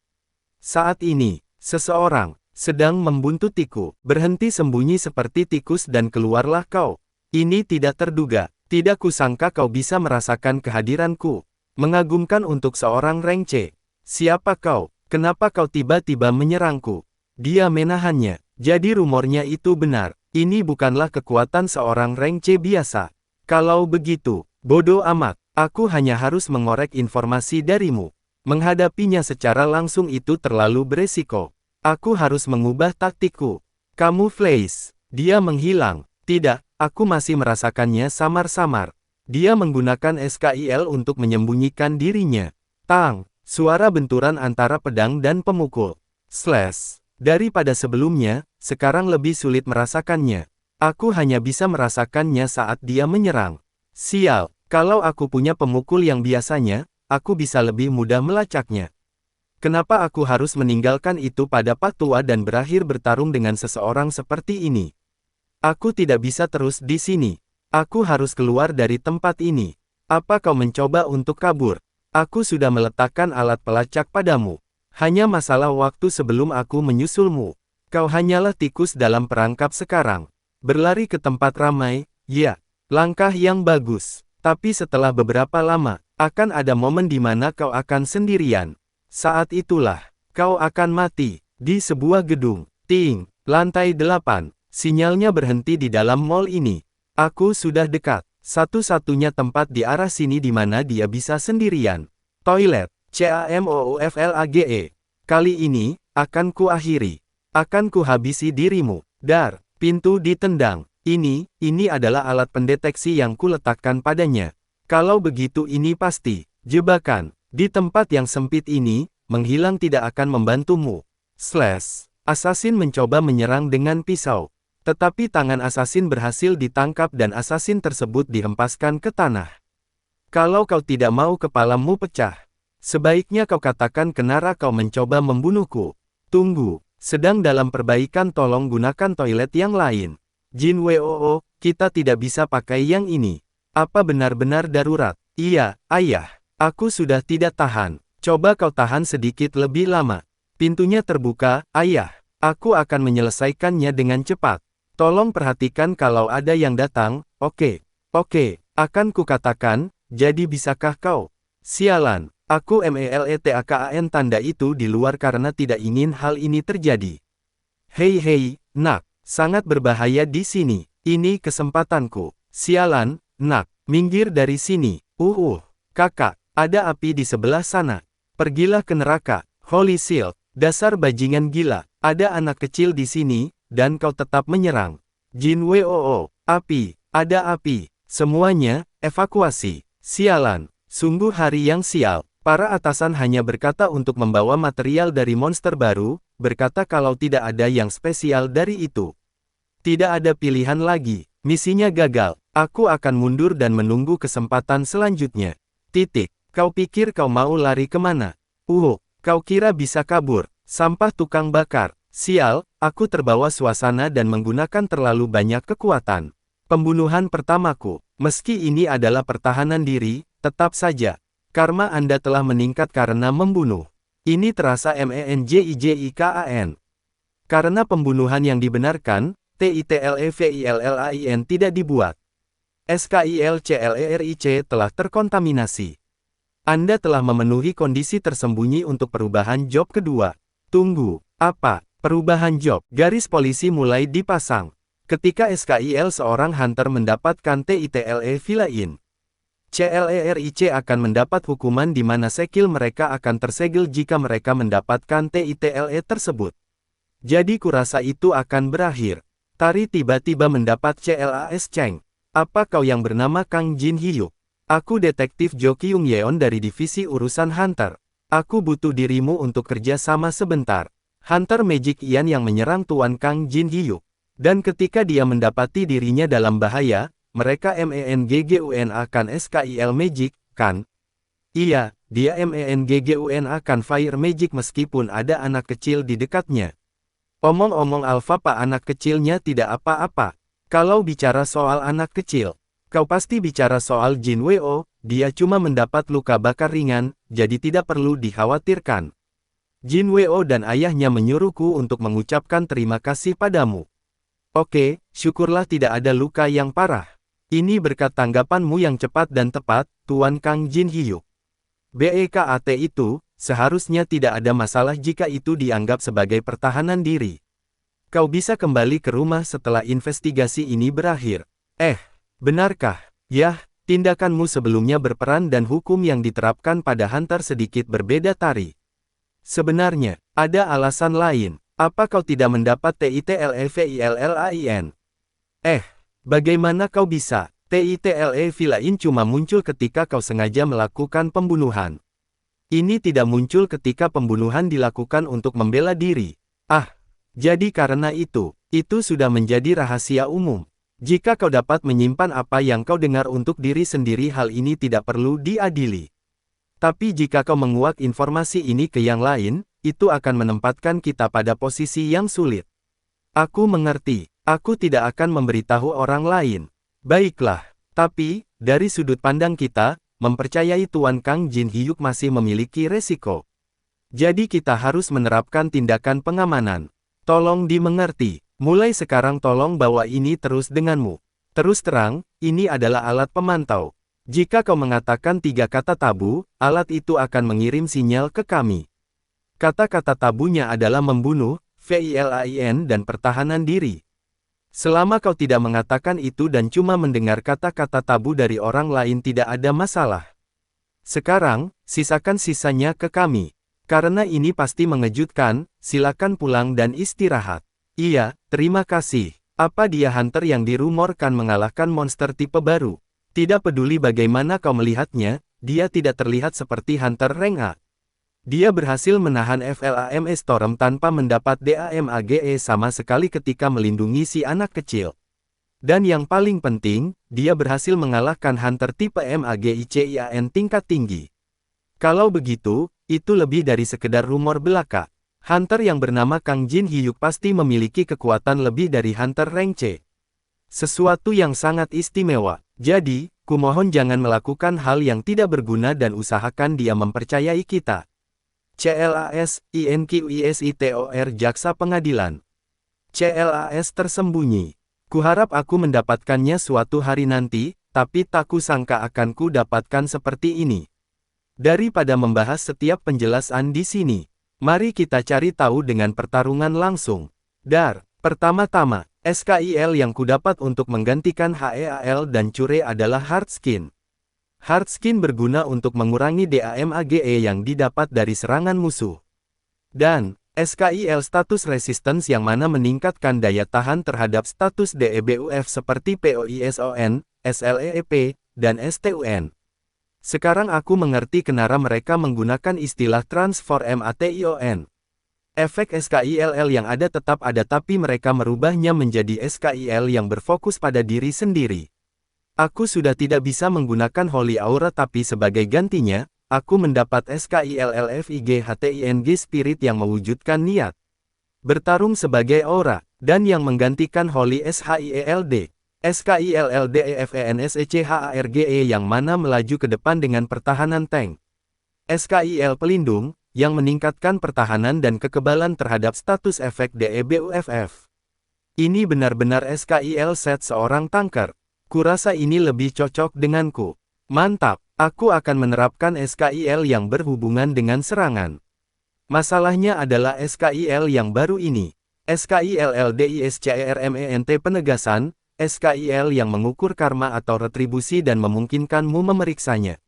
Saat ini, seseorang sedang membuntutiku. Berhenti sembunyi seperti tikus dan keluarlah kau. Ini tidak terduga. Tidak kusangka kau bisa merasakan kehadiranku. Mengagumkan untuk seorang Rengce. Siapa kau? Kenapa kau tiba-tiba menyerangku? Dia menahannya. Jadi rumornya itu benar. Ini bukanlah kekuatan seorang Rengce biasa. Kalau begitu, bodoh amat. Aku hanya harus mengorek informasi darimu. Menghadapinya secara langsung itu terlalu beresiko. Aku harus mengubah taktikku. Camouflage. Dia menghilang. Tidak. Aku masih merasakannya samar-samar. Dia menggunakan SKIL untuk menyembunyikan dirinya. Tang, suara benturan antara pedang dan pemukul. Slash. Daripada sebelumnya, sekarang lebih sulit merasakannya. Aku hanya bisa merasakannya saat dia menyerang. Sial, kalau aku punya pemukul yang biasanya, aku bisa lebih mudah melacaknya. Kenapa aku harus meninggalkan itu pada Pak Tua dan berakhir bertarung dengan seseorang seperti ini? Aku tidak bisa terus di sini. Aku harus keluar dari tempat ini. Apa kau mencoba untuk kabur? Aku sudah meletakkan alat pelacak padamu. Hanya masalah waktu sebelum aku menyusulmu. Kau hanyalah tikus dalam perangkap sekarang. Berlari ke tempat ramai, ya, langkah yang bagus. Tapi setelah beberapa lama, akan ada momen di mana kau akan sendirian. Saat itulah, kau akan mati. Di sebuah gedung. Ting, lantai 8. Sinyalnya berhenti di dalam mall ini. Aku sudah dekat. Satu-satunya tempat di arah sini di mana dia bisa sendirian. Toilet. CAMOUFLAGE. Kali ini, akan ku akhiri. Akan ku habisi dirimu. Dar. Pintu ditendang. Ini adalah alat pendeteksi yang ku letakkan padanya. Kalau begitu ini pasti jebakan. Di tempat yang sempit ini, menghilang tidak akan membantumu. Slash. Assassin mencoba menyerang dengan pisau. Tetapi tangan assassin berhasil ditangkap dan assassin tersebut dihempaskan ke tanah. Kalau kau tidak mau kepalamu pecah, sebaiknya kau katakan kenapa kau mencoba membunuhku. Tunggu, sedang dalam perbaikan, tolong gunakan toilet yang lain. Jin Woo, kita tidak bisa pakai yang ini. Apa benar-benar darurat? Iya, ayah. Aku sudah tidak tahan. Coba kau tahan sedikit lebih lama. Pintunya terbuka, ayah. Aku akan menyelesaikannya dengan cepat. Tolong perhatikan kalau ada yang datang. Oke, akan kukatakan, jadi bisakah kau? Sialan, aku MELETAKAN tanda itu di luar karena tidak ingin hal ini terjadi. Hei, nak, sangat berbahaya di sini. Ini kesempatanku. Sialan, nak, minggir dari sini. Kakak, ada api di sebelah sana. Pergilah ke neraka. Holy Shield, dasar bajingan gila. Ada anak kecil di sini, dan kau tetap menyerang. Jin Woo, api, ada api. Semuanya, evakuasi. Sialan, sungguh hari yang sial. Para atasan hanya berkata untuk membawa material dari monster baru, berkata kalau tidak ada yang spesial dari itu. Tidak ada pilihan lagi. Misinya gagal. Aku akan mundur dan menunggu kesempatan selanjutnya. Kau pikir kau mau lari kemana? Kau kira bisa kabur? Sampah tukang bakar. Sial, aku terbawa suasana dan menggunakan terlalu banyak kekuatan. Pembunuhan pertamaku. Meski ini adalah pertahanan diri, tetap saja. Karma Anda telah meningkat karena membunuh. Ini terasa menjikan. Karena pembunuhan yang dibenarkan, TITLEVILLAIN tidak dibuat. SKILCLERIC telah terkontaminasi. Anda telah memenuhi kondisi tersembunyi untuk perubahan job kedua. Tunggu, apa? Perubahan job. Garis polisi mulai dipasang. Ketika SKIL seorang hunter mendapatkan TITLE villain. CLERIC akan mendapat hukuman di mana skill mereka akan tersegel jika mereka mendapatkan TITLE tersebut. Jadi kurasa itu akan berakhir. Tari tiba-tiba mendapat CLAS Cheng. Apa kau yang bernama Kang Jin Hyuk? Aku detektif Jo Kyung Yeon dari divisi urusan Hunter. Aku butuh dirimu untuk kerja sama sebentar. Hunter Magic Ian yang menyerang Tuan Kang Jin Hyuk. Dan ketika dia mendapati dirinya dalam bahaya, mereka MENGGUN akan SKIL Magic, kan? Iya, dia MENGGUN akan Fire Magic meskipun ada anak kecil di dekatnya. Omong-omong Alpha Pak anak kecilnya tidak apa-apa. Kalau bicara soal anak kecil, kau pasti bicara soal Jin Weo, dia cuma mendapat luka bakar ringan, jadi tidak perlu dikhawatirkan. Jin Weo dan ayahnya menyuruhku untuk mengucapkan terima kasih padamu. Oke, syukurlah tidak ada luka yang parah. Ini berkat tanggapanmu yang cepat dan tepat, Tuan Kang Jin Hyuk. BEKAT itu, seharusnya tidak ada masalah jika itu dianggap sebagai pertahanan diri. Kau bisa kembali ke rumah setelah investigasi ini berakhir. Benarkah? Yah, tindakanmu sebelumnya berperan dan hukum yang diterapkan pada Hunter sedikit berbeda Tari. Sebenarnya, ada alasan lain. Apa kau tidak mendapat TITLE-VILLAIN? Bagaimana kau bisa? TITLE-VILLAIN cuma muncul ketika kau sengaja melakukan pembunuhan. Ini tidak muncul ketika pembunuhan dilakukan untuk membela diri. Jadi karena itu sudah menjadi rahasia umum. Jika kau dapat menyimpan apa yang kau dengar untuk diri sendiri hal ini tidak perlu diadili. Tapi jika kau menguak informasi ini ke yang lain, itu akan menempatkan kita pada posisi yang sulit. Aku mengerti, aku tidak akan memberitahu orang lain. Baiklah, tapi, dari sudut pandang kita, mempercayai Tuan Kang Jin Hyuk masih memiliki resiko. Jadi kita harus menerapkan tindakan pengamanan. Tolong dimengerti, mulai sekarang tolong bawa ini terus denganmu. Terus terang, ini adalah alat pemantau. Jika kau mengatakan 3 kata tabu, alat itu akan mengirim sinyal ke kami. Kata-kata tabunya adalah membunuh, VILAIN dan pertahanan diri. Selama kau tidak mengatakan itu dan cuma mendengar kata-kata tabu dari orang lain tidak ada masalah. Sekarang, sisakan sisanya ke kami. Karena ini pasti mengejutkan, silakan pulang dan istirahat. Iya, terima kasih. Apa dia Hunter yang dirumorkan mengalahkan monster tipe baru? Tidak peduli bagaimana kau melihatnya, dia tidak terlihat seperti Hunter rank A. Dia berhasil menahan FLAME Storm tanpa mendapat DAMAGE sama sekali ketika melindungi si anak kecil. Dan yang paling penting, dia berhasil mengalahkan Hunter tipe MAGICIAN tingkat tinggi. Kalau begitu, itu lebih dari sekedar rumor belaka. Hunter yang bernama Kang Jin Hyuk pasti memiliki kekuatan lebih dari Hunter rank C. Sesuatu yang sangat istimewa. Jadi, kumohon jangan melakukan hal yang tidak berguna dan usahakan dia mempercayai kita. CLAS, INQISITOR Jaksa Pengadilan. CLAS tersembunyi. Kuharap aku mendapatkannya suatu hari nanti, tapi tak kusangka akan ku dapatkan seperti ini. Daripada membahas setiap penjelasan di sini, mari kita cari tahu dengan pertarungan langsung. Pertama-tama, SKIL yang kudapat untuk menggantikan HEAL dan Cure adalah Hard Skin. Hard Skin berguna untuk mengurangi DAMAGE yang didapat dari serangan musuh. Dan, SKIL Status Resistance yang mana meningkatkan daya tahan terhadap status DEBUF seperti POISON, SLEEP, dan STUN. Sekarang aku mengerti kenapa mereka menggunakan istilah Transformation. Efek SKILL yang ada tetap ada tapi mereka merubahnya menjadi SKIL yang berfokus pada diri sendiri. Aku sudah tidak bisa menggunakan Holy Aura tapi sebagai gantinya, aku mendapat SKILLFIGHTING Spirit yang mewujudkan niat bertarung sebagai aura, dan yang menggantikan Holy SHIELD. SKILLDEFENSECHARGE yang mana melaju ke depan dengan pertahanan tank. SKIL Pelindung, yang meningkatkan pertahanan dan kekebalan terhadap status efek DEBUFF. Ini benar-benar SKIL set seorang tanker. Kurasa ini lebih cocok denganku. Mantap, aku akan menerapkan SKIL yang berhubungan dengan serangan. Masalahnya adalah SKIL yang baru ini. SKILLDISCERMENT Penegasan, SKIL yang mengukur karma atau retribusi dan memungkinkanmu memeriksanya.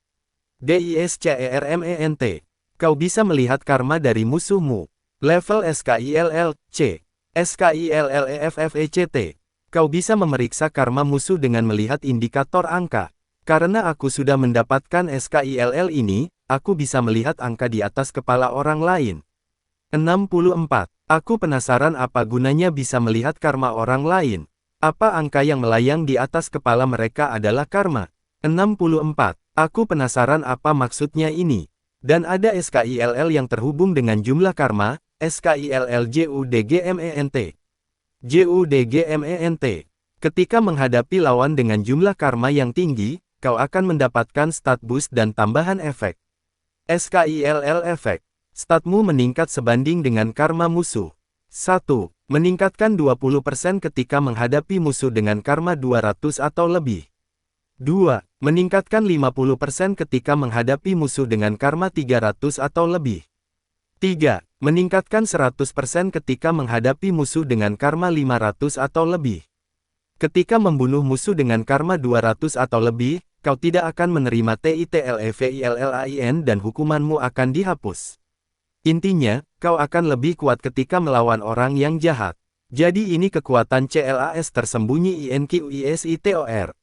DISCERMENT. Kau bisa melihat karma dari musuhmu. Level SKILL, C. SKILLEFFECT. Kau bisa memeriksa karma musuh dengan melihat indikator angka. Karena aku sudah mendapatkan SKILL ini, aku bisa melihat angka di atas kepala orang lain. 64. Aku penasaran apa gunanya bisa melihat karma orang lain. Apa angka yang melayang di atas kepala mereka adalah karma? 64. Aku penasaran apa maksudnya ini. Dan ada SKILL yang terhubung dengan jumlah karma, SKILLJUDGMENT. JUDGMENT. Ketika menghadapi lawan dengan jumlah karma yang tinggi, kau akan mendapatkan stat boost dan tambahan efek. SKILL efek. Statmu meningkat sebanding dengan karma musuh. 1. Meningkatkan 20% ketika menghadapi musuh dengan karma 200 atau lebih. 2. Meningkatkan 50% ketika menghadapi musuh dengan karma 300 atau lebih. 3. Meningkatkan 100% ketika menghadapi musuh dengan karma 500 atau lebih. Ketika membunuh musuh dengan karma 200 atau lebih, kau tidak akan menerima TITLEVILLAIN dan hukumanmu akan dihapus. Intinya, kau akan lebih kuat ketika melawan orang yang jahat. Jadi ini kekuatan CLAS tersembunyi INQISITOR.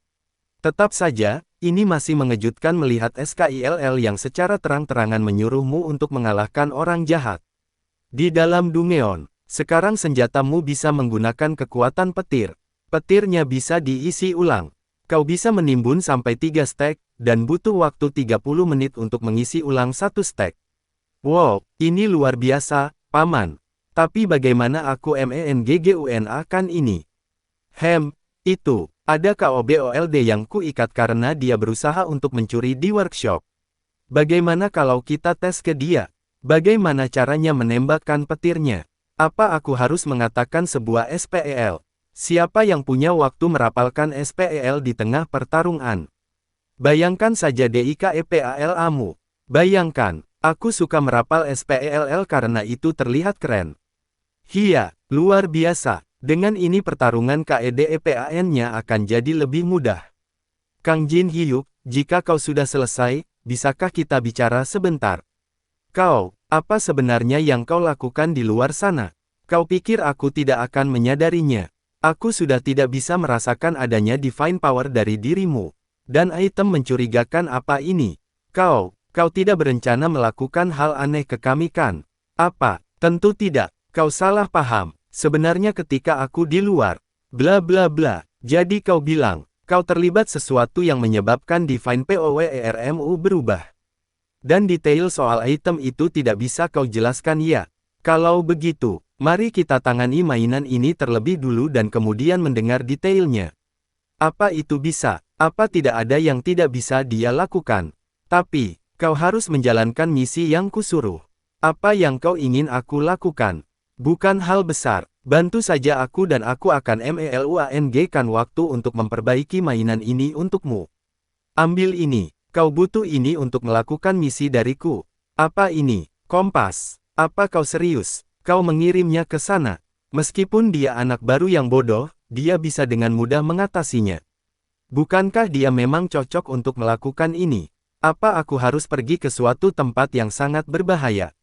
Tetap saja, ini masih mengejutkan melihat SKILL yang secara terang-terangan menyuruhmu untuk mengalahkan orang jahat. Di dalam Dungeon, sekarang senjatamu bisa menggunakan kekuatan petir. Petirnya bisa diisi ulang. Kau bisa menimbun sampai 3 stek, dan butuh waktu 30 menit untuk mengisi ulang 1 stek. Wow, ini luar biasa, Paman. Tapi bagaimana aku MENGGUNA kan ini? Itu, ada KOBOLD yang kuikat karena dia berusaha untuk mencuri di workshop. Bagaimana kalau kita tes ke dia? Bagaimana caranya menembakkan petirnya? Apa aku harus mengatakan sebuah SPEL? Siapa yang punya waktu merapalkan SPEL di tengah pertarungan? Bayangkan saja DIKEPALAmu. Bayangkan, aku suka merapal SPELL karena itu terlihat keren. Hiya, luar biasa. Dengan ini pertarungan KEDEPAN-nya akan jadi lebih mudah. Kang Jin Hyuk, jika kau sudah selesai, bisakah kita bicara sebentar? Kau, apa sebenarnya yang kau lakukan di luar sana? Kau pikir aku tidak akan menyadarinya? Aku sudah tidak bisa merasakan adanya divine power dari dirimu. Dan item mencurigakan apa ini? Kau tidak berencana melakukan hal aneh ke kami kan? Apa? Tentu tidak. Kau salah paham. Sebenarnya ketika aku di luar, bla bla bla. Jadi kau bilang, kau terlibat sesuatu yang menyebabkan divine POWERMU berubah. Dan detail soal item itu tidak bisa kau jelaskan ya? Kalau begitu, mari kita tangani mainan ini terlebih dulu dan kemudian mendengar detailnya. Apa itu bisa? Apa tidak ada yang tidak bisa dia lakukan? Tapi, kau harus menjalankan misi yang kusuruh. Apa yang kau ingin aku lakukan? Bukan hal besar, bantu saja aku dan aku akan meluangkan waktu untuk memperbaiki mainan ini untukmu. Ambil ini, kau butuh ini untuk melakukan misi dariku. Apa ini? Kompas. Apa kau serius? Kau mengirimnya ke sana. Meskipun dia anak baru yang bodoh, dia bisa dengan mudah mengatasinya. Bukankah dia memang cocok untuk melakukan ini? Apa aku harus pergi ke suatu tempat yang sangat berbahaya?